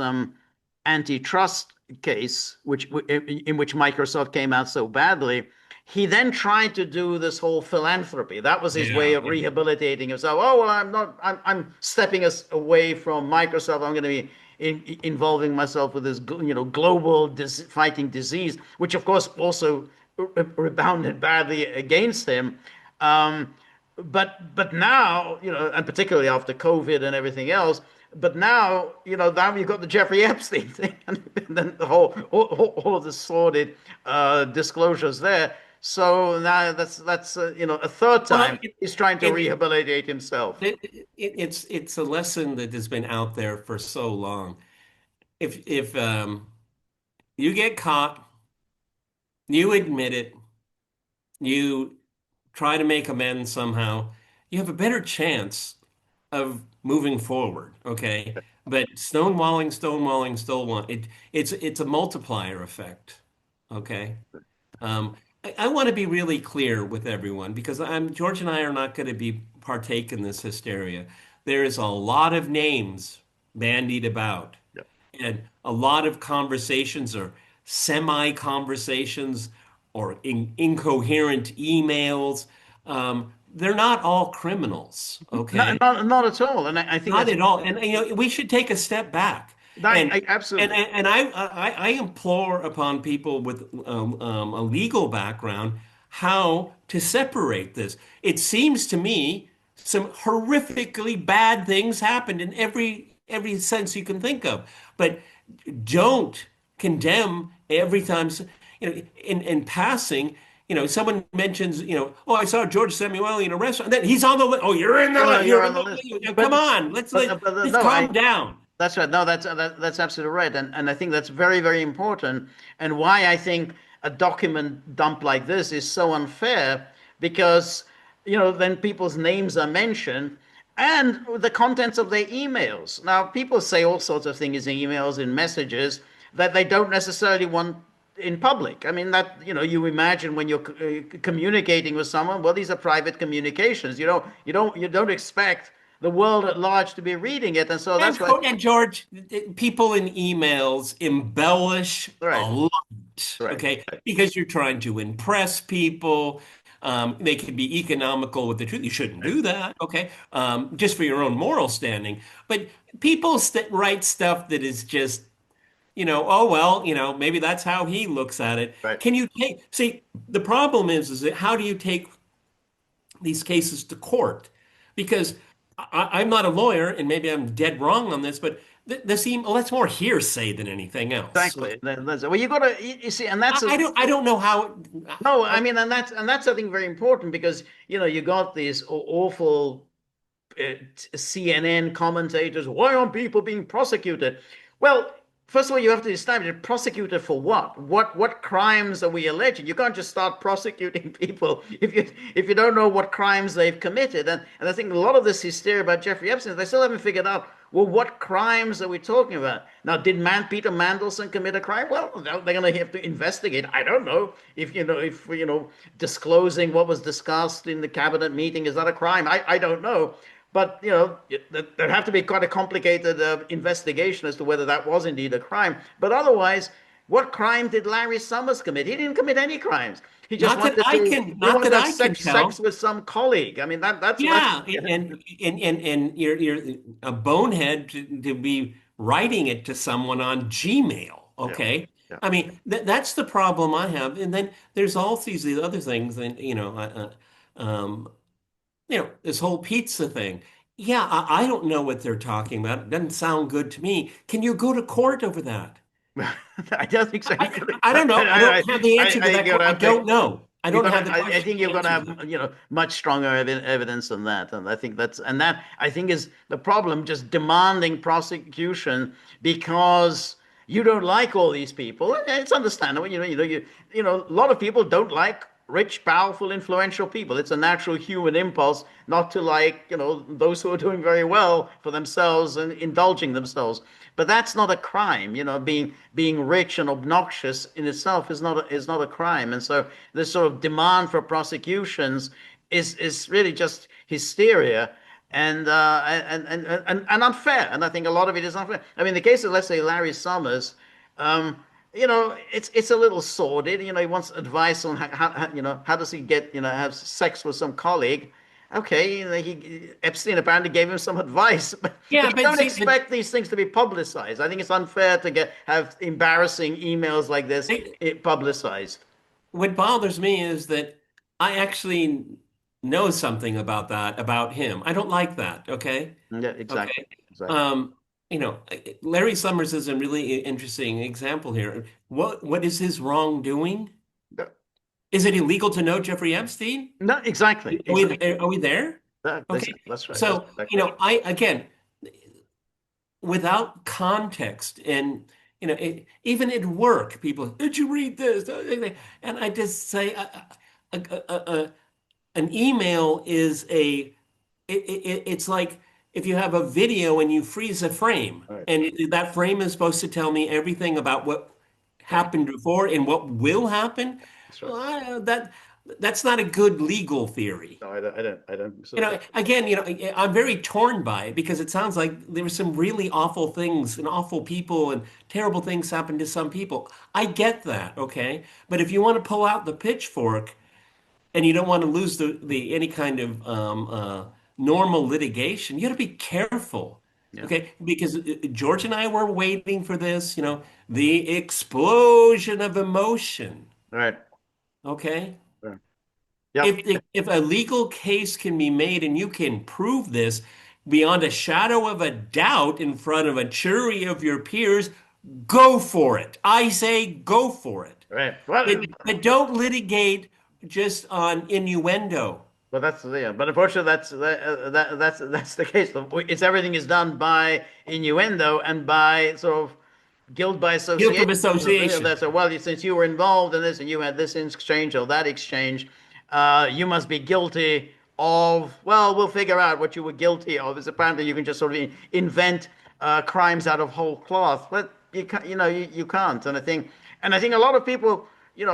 antitrust case, in which Microsoft came out so badly, he then tried to do this whole philanthropy. That was his way Yeah, of yeah. rehabilitating himself. Oh well, I'm not. I'm stepping us away from Microsoft. I'm going to be involving myself with this, global fighting disease, which of course also rebounded badly against him. Um, but now, and particularly after COVID and everything else, but now you've got the Jeffrey Epstein thing, and then all of the sordid disclosures there. So now that's a third Well, time he's trying to it, rehabilitate himself. it's a lesson that has been out there for so long. If you get caught, you admit it, you try to make amends somehow, you have a better chance of moving forward. Okay, but stonewalling, it's a multiplier effect. Okay. I want to be really clear with everyone because George and I are not going to be partake in this hysteria. There is a lot of names bandied about, Yeah. and a lot of conversations or semi-conversations or incoherent emails. They're not all criminals, Not, okay? not, not at all. And I think Not that's at all. And we should take a step back. And and absolutely. and I implore upon people with a legal background how to separate this. It seems to me some horrifically bad things happened in every sense you can think of. But don't condemn every time, in passing, someone mentions, oh, I saw George Samueli in a restaurant. Then he's on the list. Oh, you're in the Well, list. you're You're on in the the list, come on. Let's no, calm down. that's right. No, that's absolutely right, and I think that's very, very important, and why I think a document dump like this is so unfair, because then people's names are mentioned and the contents of their emails. Now, people say all sorts of things in emails, in messages, that they don't necessarily want in public. I mean, that you imagine when you're communicating with someone. Well, these are private communications. You don't expect the world at large to be reading it, and so that's why. And George, people in emails embellish a Right, lot, right, okay? right. Because you're trying to impress people. They can be economical with the truth. You shouldn't Right. do that, okay? Just for your own moral standing. But people write stuff that is just oh well, maybe that's how he looks at it. Right. Can you see, the problem is that how do you take these cases to court? Because I'm not a lawyer, and maybe I'm dead wrong on this, but well, that's more hearsay than anything else. Exactly. Well, you got to you see, and that's I don't know how. no. I mean, and that's I think very important because you got these awful CNN commentators. Why aren't people being prosecuted? Well, first of all, you have to establish prosecuted for what? What crimes are we alleging? You can't just start prosecuting people if you don't know what crimes they've committed. And I think a lot of this hysteria about Jeffrey Epstein, they still haven't figured out. Well, what crimes are we talking about? Now, did Peter Mandelson commit a crime? Well, they're going to have to investigate. I don't know if disclosing what was discussed in the cabinet meeting, is that a crime? I don't know. But there have to be quite a complicated investigation as to whether that was indeed a crime. But otherwise, what crime did Larry Summers commit? He didn't commit any crimes. He just wanted to he not wanted that to have I can sex tell. with some colleague. I mean that's let's Yeah, and you're a bonehead to be writing it to someone on Gmail. yeah Okay, yeah. I mean that's the problem I have. And then there's all these other things, and this whole pizza thing. Yeah, I don't know what they're talking about. It doesn't sound good to me. Can you go to court over that? I don't think so. I don't know. I don't have the answer to You're that. gonna I have to don't know. I You're don't gonna. have the I question think you're gonna answer to that. have much stronger evidence than that, and I think that I think is the problem. Just demanding prosecution because you don't like all these people. It's understandable. A lot of people don't like rich, powerful, influential people. It's a natural human impulse not to like those who are doing very well for themselves and indulging themselves. But that's not a crime. Being rich and obnoxious in itself is not a crime. And so this sort of demand for prosecutions is really just hysteria and unfair. And I think a lot of it is unfair. I mean, the case of, let's say, Larry Summers, um, it's a little sordid. He wants advice on how does he get have sex with some colleague. Okay, Epstein apparently gave him some advice, but Yeah, you but don't see, but expect these things to be publicized. I think it's unfair to have embarrassing emails like this they, publicized. what bothers me is that I actually know something about that, about him. I don't like that. Okay. Yeah, exactly, Okay. exactly. Um, Larry Summers is a really interesting example here. What is his wrongdoing? No, Is it illegal to know Jeffrey Epstein? no, exactly, exactly. Are we there? Okay. That's right. That's So, exactly right. I again, without context and even at work, people, did you read this? And I just say, a, a, a, an email is it's like if you have a video and you freeze a frame, All right. and that frame is supposed to tell me everything about what Yeah, happened before and what will happen. that's right. Well, that's not a good legal theory. No, I don't sort of. Again, I'm very torn by it because it sounds like there were some really awful things and awful people and terrible things happened to some people. I get that, okay? But if you want to pull out the pitchfork and you don't want to lose the any kind of normal litigation, you got to be careful, Yeah. okay? Because George and I were waiting for this, the explosion of emotion, All right. okay? Yeah. Yep. If a legal case can be made and you can prove this beyond a shadow of a doubt in front of a jury of your peers, go for it. I say go for it. Right. Well, But don't litigate just on innuendo. but that's yeah. But unfortunately, that's the case. It's everything is done by innuendo and by sort of guilt by Guilt association. of association. That's well, since you were involved in this and you had this exchange or that exchange, you must be guilty of. Well, we'll figure out what you were guilty of. It's apparently you can just sort of invent crimes out of whole cloth, but you can't. You can't. And I think a lot of people.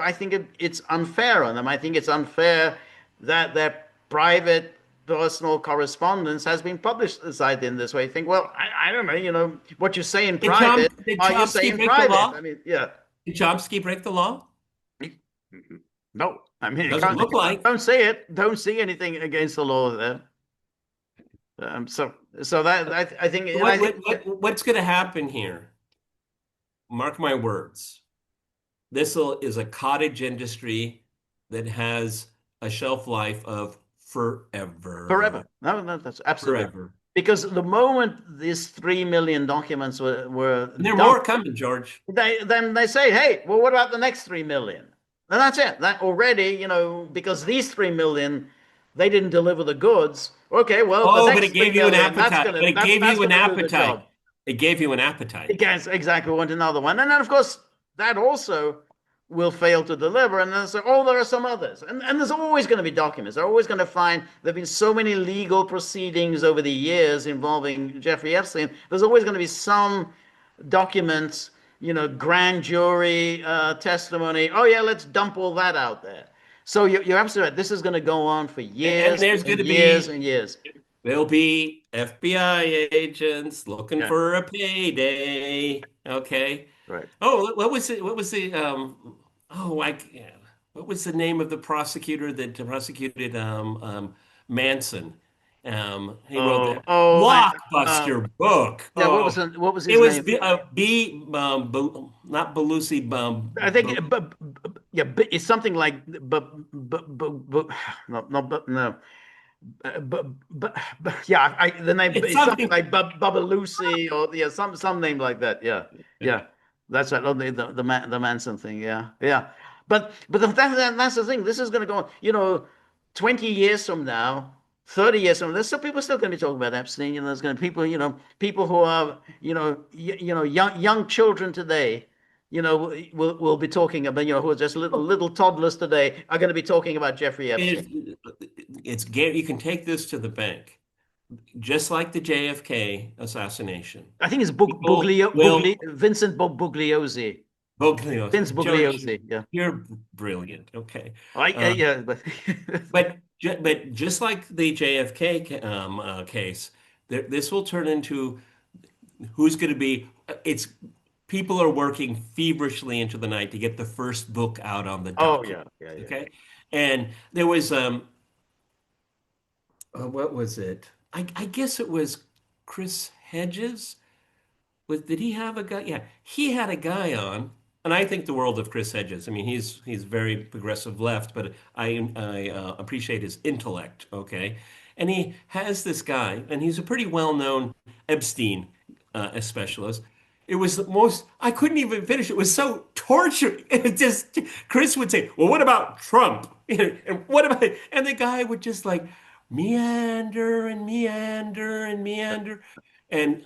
I think it's unfair on them. I think it's unfair that their private personal correspondence has been published in this way. You think, well, I don't know, what you say in private, Did are you say Chomsky in break the private? law? I mean, yeah. Did Chomsky break the law? No, I mean, you Doesn't can't, look like. don't say it. Don't see anything against the law there. So that I think, and I think, What's going to happen here? mark my words. Is a cottage industry that has a shelf life of Forever. forever, No, no, that's absolutely. forever. Because the moment these 3 million documents were And there are more dumped, coming, George. then they say, hey, well, what about the next 3 million? And that's it. That already, because these 3 million, they didn't deliver the goods. Okay, well, the Oh, but it next three gave you an million, that's appetite. gonna But it that's gave that's you an gonna do the appetite. job. It gave you an appetite. Yes, exactly. We want another one. And then, of course, that also will fail to deliver. And then say, oh, there are some others. And there's always going to be documents. They're always going to find there have been so many legal proceedings over the years involving Jeffrey Epstein. There's always going to be some documents, grand jury testimony. Oh, yeah, let's dump all that out there. So you're absolutely right. This is going to go on for And years there's going and to years be and years. there'll be FBI agents looking Yeah, for a payday. Okay. right. Oh, what was it? What was the oh, yeah. What was the name of the prosecutor that prosecuted Manson? He wrote Oh, that oh, blockbuster book. yeah. What Oh, was it his was name? Not Belusi, I think, yeah, it's something like, no, no, no, yeah, the name it's is something something. like Bubba Lucy or yeah, some name like that. Yeah, yeah, that's right. Oh, the Manson thing. Yeah, yeah. But that's the thing. This is going to go on. 20 years from now, 30 years from now, there's still people still going to be talking about Epstein. There's going to be people, people who are, young children today. We'll be talking about, who are just little toddlers today are going to be talking about Jeffrey Epstein. You can take this to the bank, just like the JFK assassination. I think it's People will Vincent Bugliosi. Buglios. Vince George, Bugliosi. Yeah. you're brilliant. Okay. Yeah, but But just like the JFK case, this will turn into who's going to be. It's people are working feverishly into the night to get the first book out on the oh document. yeah, yeah, yeah, yeah. Okay, and there was what was it? I guess it was Chris Hedges. Did he have a guy? Yeah, he had a guy on, and I think the world of Chris Hedges. I mean, he's very progressive left, but I appreciate his intellect. Okay, and he has this guy, and he's a pretty well-known Epstein specialist. It was the most. I couldn't even finish. It was so torturing. It just Chris would say, "Well, what about Trump? And what about?" And the guy would just like meander and meander and meander. And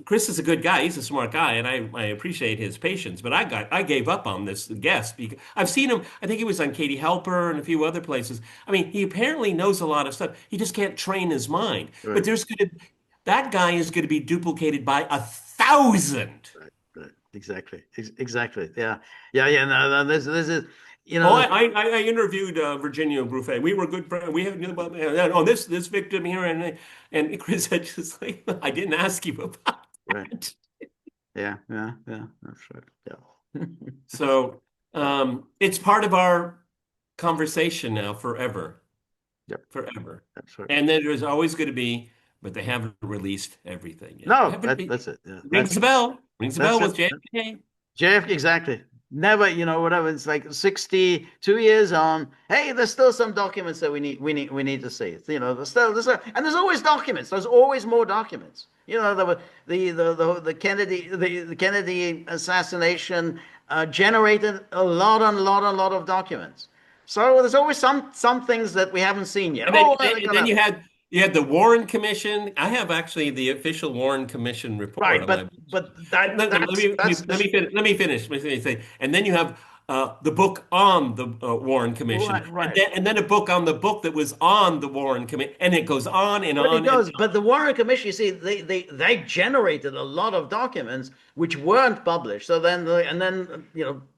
Chris is a good guy. He's a smart guy, and I appreciate his patience. But I gave up on this guest because I've seen him. I think he was on Katie Helper and a few other places. I mean, he apparently knows a lot of stuff. He just can't train his mind. But Right, that guy is going to be duplicated by 1,000. right, right. Exactly, exactly. Yeah, yeah, yeah. No, no, this is, Oh, I interviewed Virginia Bruffet. We were good friends. We had oh this victim here and Chris had just like I didn't ask you about right. that. Yeah, yeah, yeah. That's right. Yeah. So it's part of our conversation now forever, Yep, forever. that's right. And then there's always going to be, but they haven't released everything yet. No, that's it. Yeah, Rings a bell. Rings a that's bell it. with JFK. JFK, exactly. Never, whatever. It's like 62 years on. Hey, there's still some documents that we need to see. And there's always documents. There's always more documents. The Kennedy the Kennedy assassination generated a lot of documents. So there's always some things that we haven't seen yet. And then, Oh, then they and then gotta you had the Warren Commission. I have actually the official Warren Commission report right, on my. but that Let that's me that's let me finish. Let me say, and then you have the book on the Warren Commission, right, and right. then a book on the book that was on the Warren Commission, and it goes on and But it on and does. But the Warren Commission, you see, they generated a lot of documents which weren't published. So then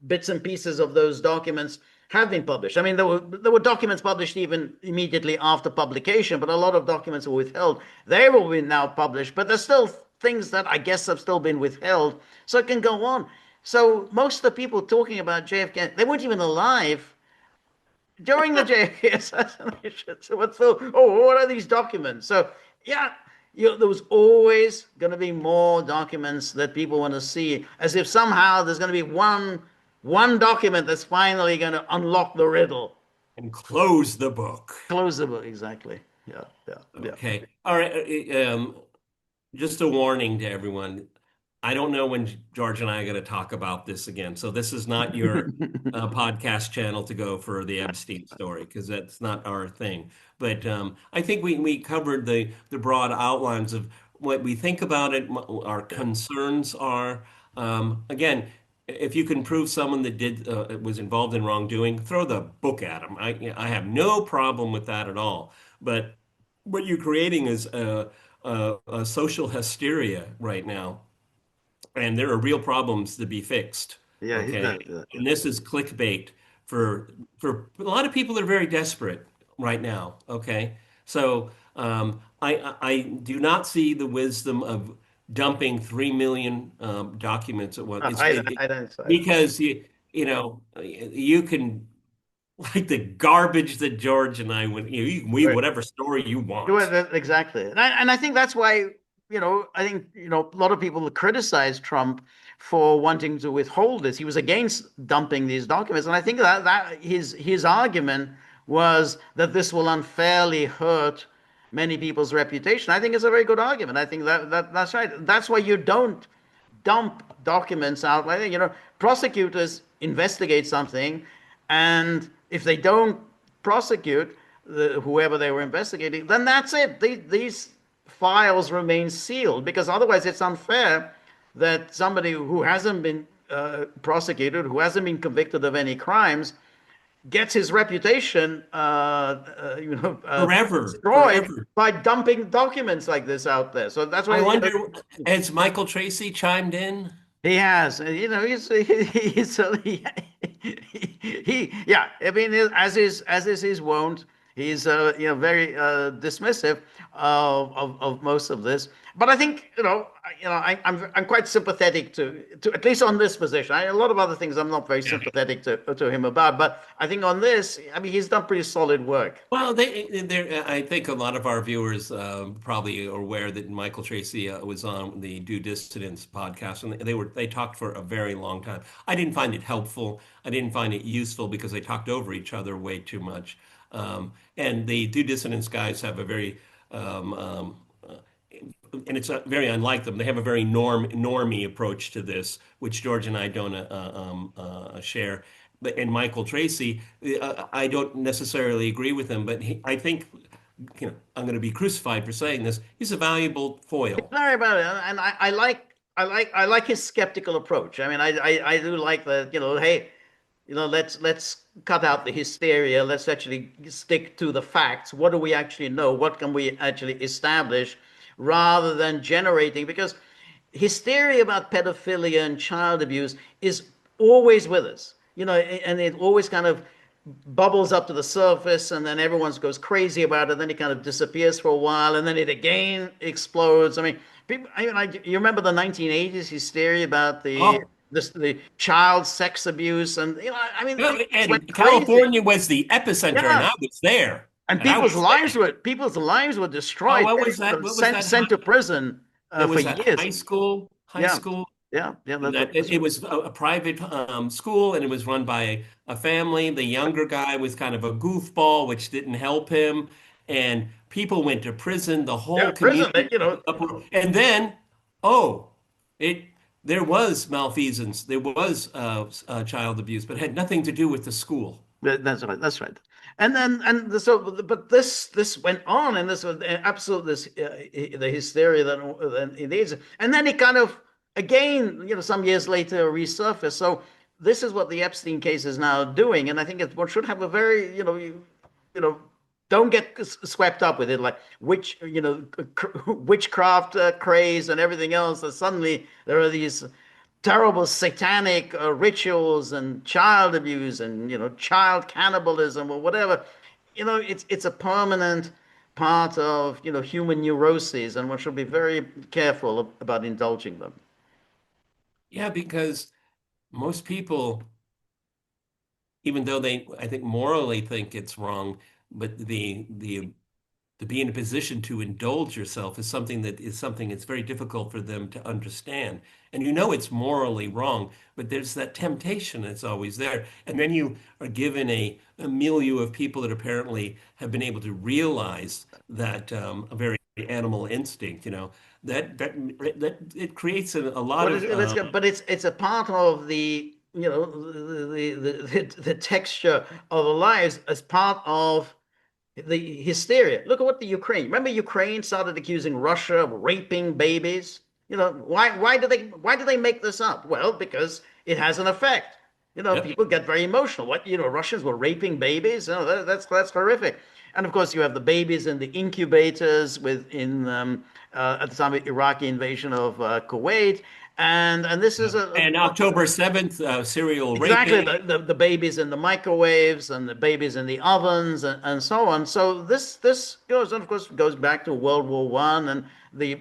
bits and pieces of those documents have been published. I mean, there were documents published even immediately after publication, but a lot of documents were withheld. They will be now published, but there's still things that I guess have still been withheld. So it can go on. So most of the people talking about JFK, they weren't even alive during the JFK assassination. So what are these documents? So yeah, there was always going to be more documents that people want to see, as if somehow there's going to be one document that's finally going to unlock the riddle. And close the book. Close the book, exactly. Yeah, yeah, yeah. Okay. All right. Just a warning to everyone. I don't know when George and I are going to talk about this again. So this is not your podcast channel to go for the Epstein story because that's not our thing. But I think we covered the broad outlines of what we think about it, our Yeah, concerns are. Again, if you can prove someone that did was involved in wrongdoing, throw the book at them. I have no problem with that at all. But what you're creating is a social hysteria right now, and there are real problems to be fixed. yeah, Okay, yeah. and this is clickbait for a lot of people that are very desperate right now. Okay, so I do not see the wisdom of dumping 3 million documents at once. I don't say. Because you know you can like the garbage that George and I would you can weave Right. whatever story you Well, want. exactly. And I think that's why, I think, a lot of people criticize Trump for wanting to withhold this. He was against dumping these documents. And I think that his argument was that this will unfairly hurt many people's reputation. I think it's a very good argument. I think that's right. That's why you don't dump documents out like that. Prosecutors investigate something, and if they don't prosecute whoever they were investigating, then that's it. These files remain sealed because otherwise it's unfair that somebody who hasn't been prosecuted, who hasn't been convicted of any crimes, gets his reputation, Forever, destroyed forever. by dumping documents like this out there. So that's I why, wonder, has Michael Tracy chimed in? he has, yeah. I mean, as is his wont, he's very dismissive of most of this. But I think I'm quite sympathetic to at least on this position. A lot of other things I'm not very Yeah. sympathetic to him about, but I think on this, I mean, he's done pretty solid work. Well, I think a lot of our viewers probably are aware that Michael Tracy was on the Due Dissidence podcast, and they talked for a very long time. I didn't find it helpful. I didn't find it useful because they talked over each other way too much. And the Due Dissidence guys have a very and it's very unlike them. They have a very normie approach to this, which George and I don't share. And Michael Tracy, I don't necessarily agree with him, but I think, I'm going to be crucified for saying this. He's a valuable foil. Sorry about it, and I like his skeptical approach. I mean, I do like the hey, let's cut out the hysteria. Let's actually stick to the facts. What do we actually know? What can we actually establish, rather than generating? Because hysteria about pedophilia and child abuse is always with us, and it always kind of bubbles up to the surface, and then everyone goes crazy about it. Then it kind of disappears for a while, and then it again explodes. I mean, people, you remember the 1980s hysteria about Oh, the child sex abuse, and I mean, well, people just went and crazy. California was the epicenter, and Yeah, I was there, and and I was sick. people's lives were Oh, destroyed. what Many was people that? were What was that? sent to prison There for was that years. high school, high Yeah, school. yeah. That That's it was a private school, and it was run by a family. The younger guy was kind of a goofball, which didn't help him. And people went to prison. The yeah, whole prison. community was uproar. And then, oh, it there was malfeasance. There was child abuse, but it had nothing to do with the school. That's right. That's right. But this went on, and this was absolute the hysteria that it is, and then it kind of again, some years later resurfaced. So this is what the Epstein case is now doing, and I think one should have a very, you know, don't get swept up with it, like witchcraft craze and everything else. That suddenly there are these terrible satanic rituals and child abuse and child cannibalism or whatever. It's a permanent part of human neuroses, and one should be very careful about indulging them. Yeah, because most people, even though I think morally think it's wrong, but the to be in a position to indulge yourself is something that's very difficult for them to understand. And you know it's morally wrong, but there's that temptation that's always there. And then you are given a milieu of people that apparently have been able to realize that a very animal instinct, that it creates a lot But of it's a part of the the texture of our lives as part of the hysteria. Look at what the Ukraine. Remember, Ukraine started accusing Russia of raping babies. Why do they make this up? Well, because it has an effect. yep. People get very emotional. What, Russians were raping babies? That's horrific. And of course, you have the babies in the incubators within at the time of Iraqi invasion of Kuwait, and this is And October 7th, serial exactly raping. the babies in the microwaves and the babies in the ovens and so on. So this goes, and of course, goes back to World War One and the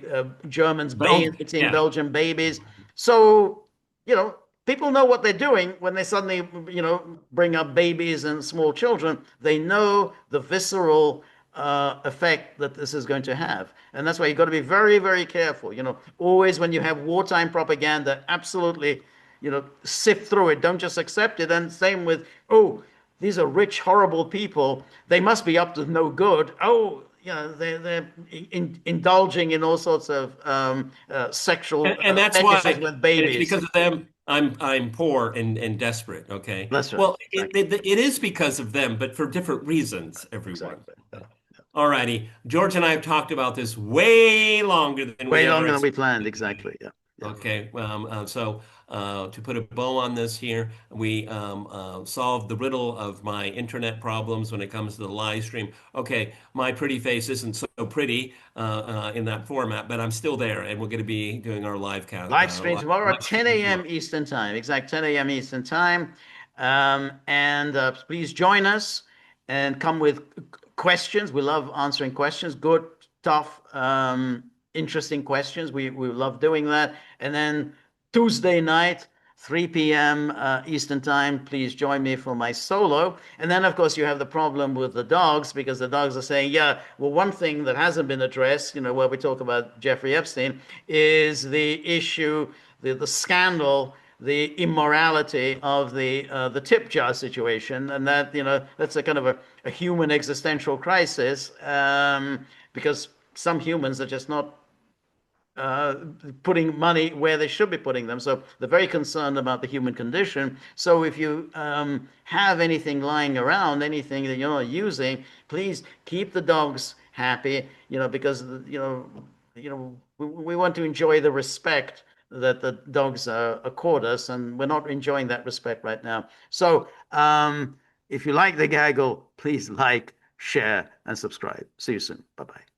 Germans bayoneting Yeah. Belgian babies. So you know, people know what they're doing when they suddenly bring up babies and small children. They know the visceral effect that this is going to have, and that's why you've got to be very, very careful. Always when you have wartime propaganda, absolutely sift through it. Don't just accept it. And same with, oh, these are rich, horrible people. They must be up to no good. Oh, they're indulging in all sorts of sexual And that's fetishes why with it's babies. because of them I'm poor and desperate. Okay. That's right. Well, Exactly. it is because of them, but for different reasons, everyone. Exactly. Yeah. All righty. George and I have talked about this way longer than we Way ever longer than we expected. planned. Exactly. Yeah. Yeah. Okay, so to put a bow on this here, we solved the riddle of my internet problems when it comes to the live stream. Okay, my pretty face isn't so pretty in that format, but I'm still there, and we're going to be doing our Live stream tomorrow at live 10 stream a.m. tomorrow. Eastern Time, exact 10 a.m. Eastern Time. And please join us and come with questions. We love answering questions, good, tough, interesting questions. We love doing that. And then Tuesday night, 3 p.m. Eastern Time, please join me for my solo. And then, of course, you have the problem with the dogs because the dogs are saying, yeah, well, one thing that hasn't been addressed, where we talk about Jeffrey Epstein, is the issue, the scandal, the immorality of the tip jar situation, and that that's a kind of a human existential crisis, because some humans are just not uh, putting money where they should be putting them. So they're very concerned about the human condition. So if you have anything lying around, anything that you're not using, please keep the dogs happy. Because we want to enjoy the respect that the dogs accord us, and we're not enjoying that respect right now. So if you like the gaggle, please like, share, and subscribe. See you soon. Bye bye.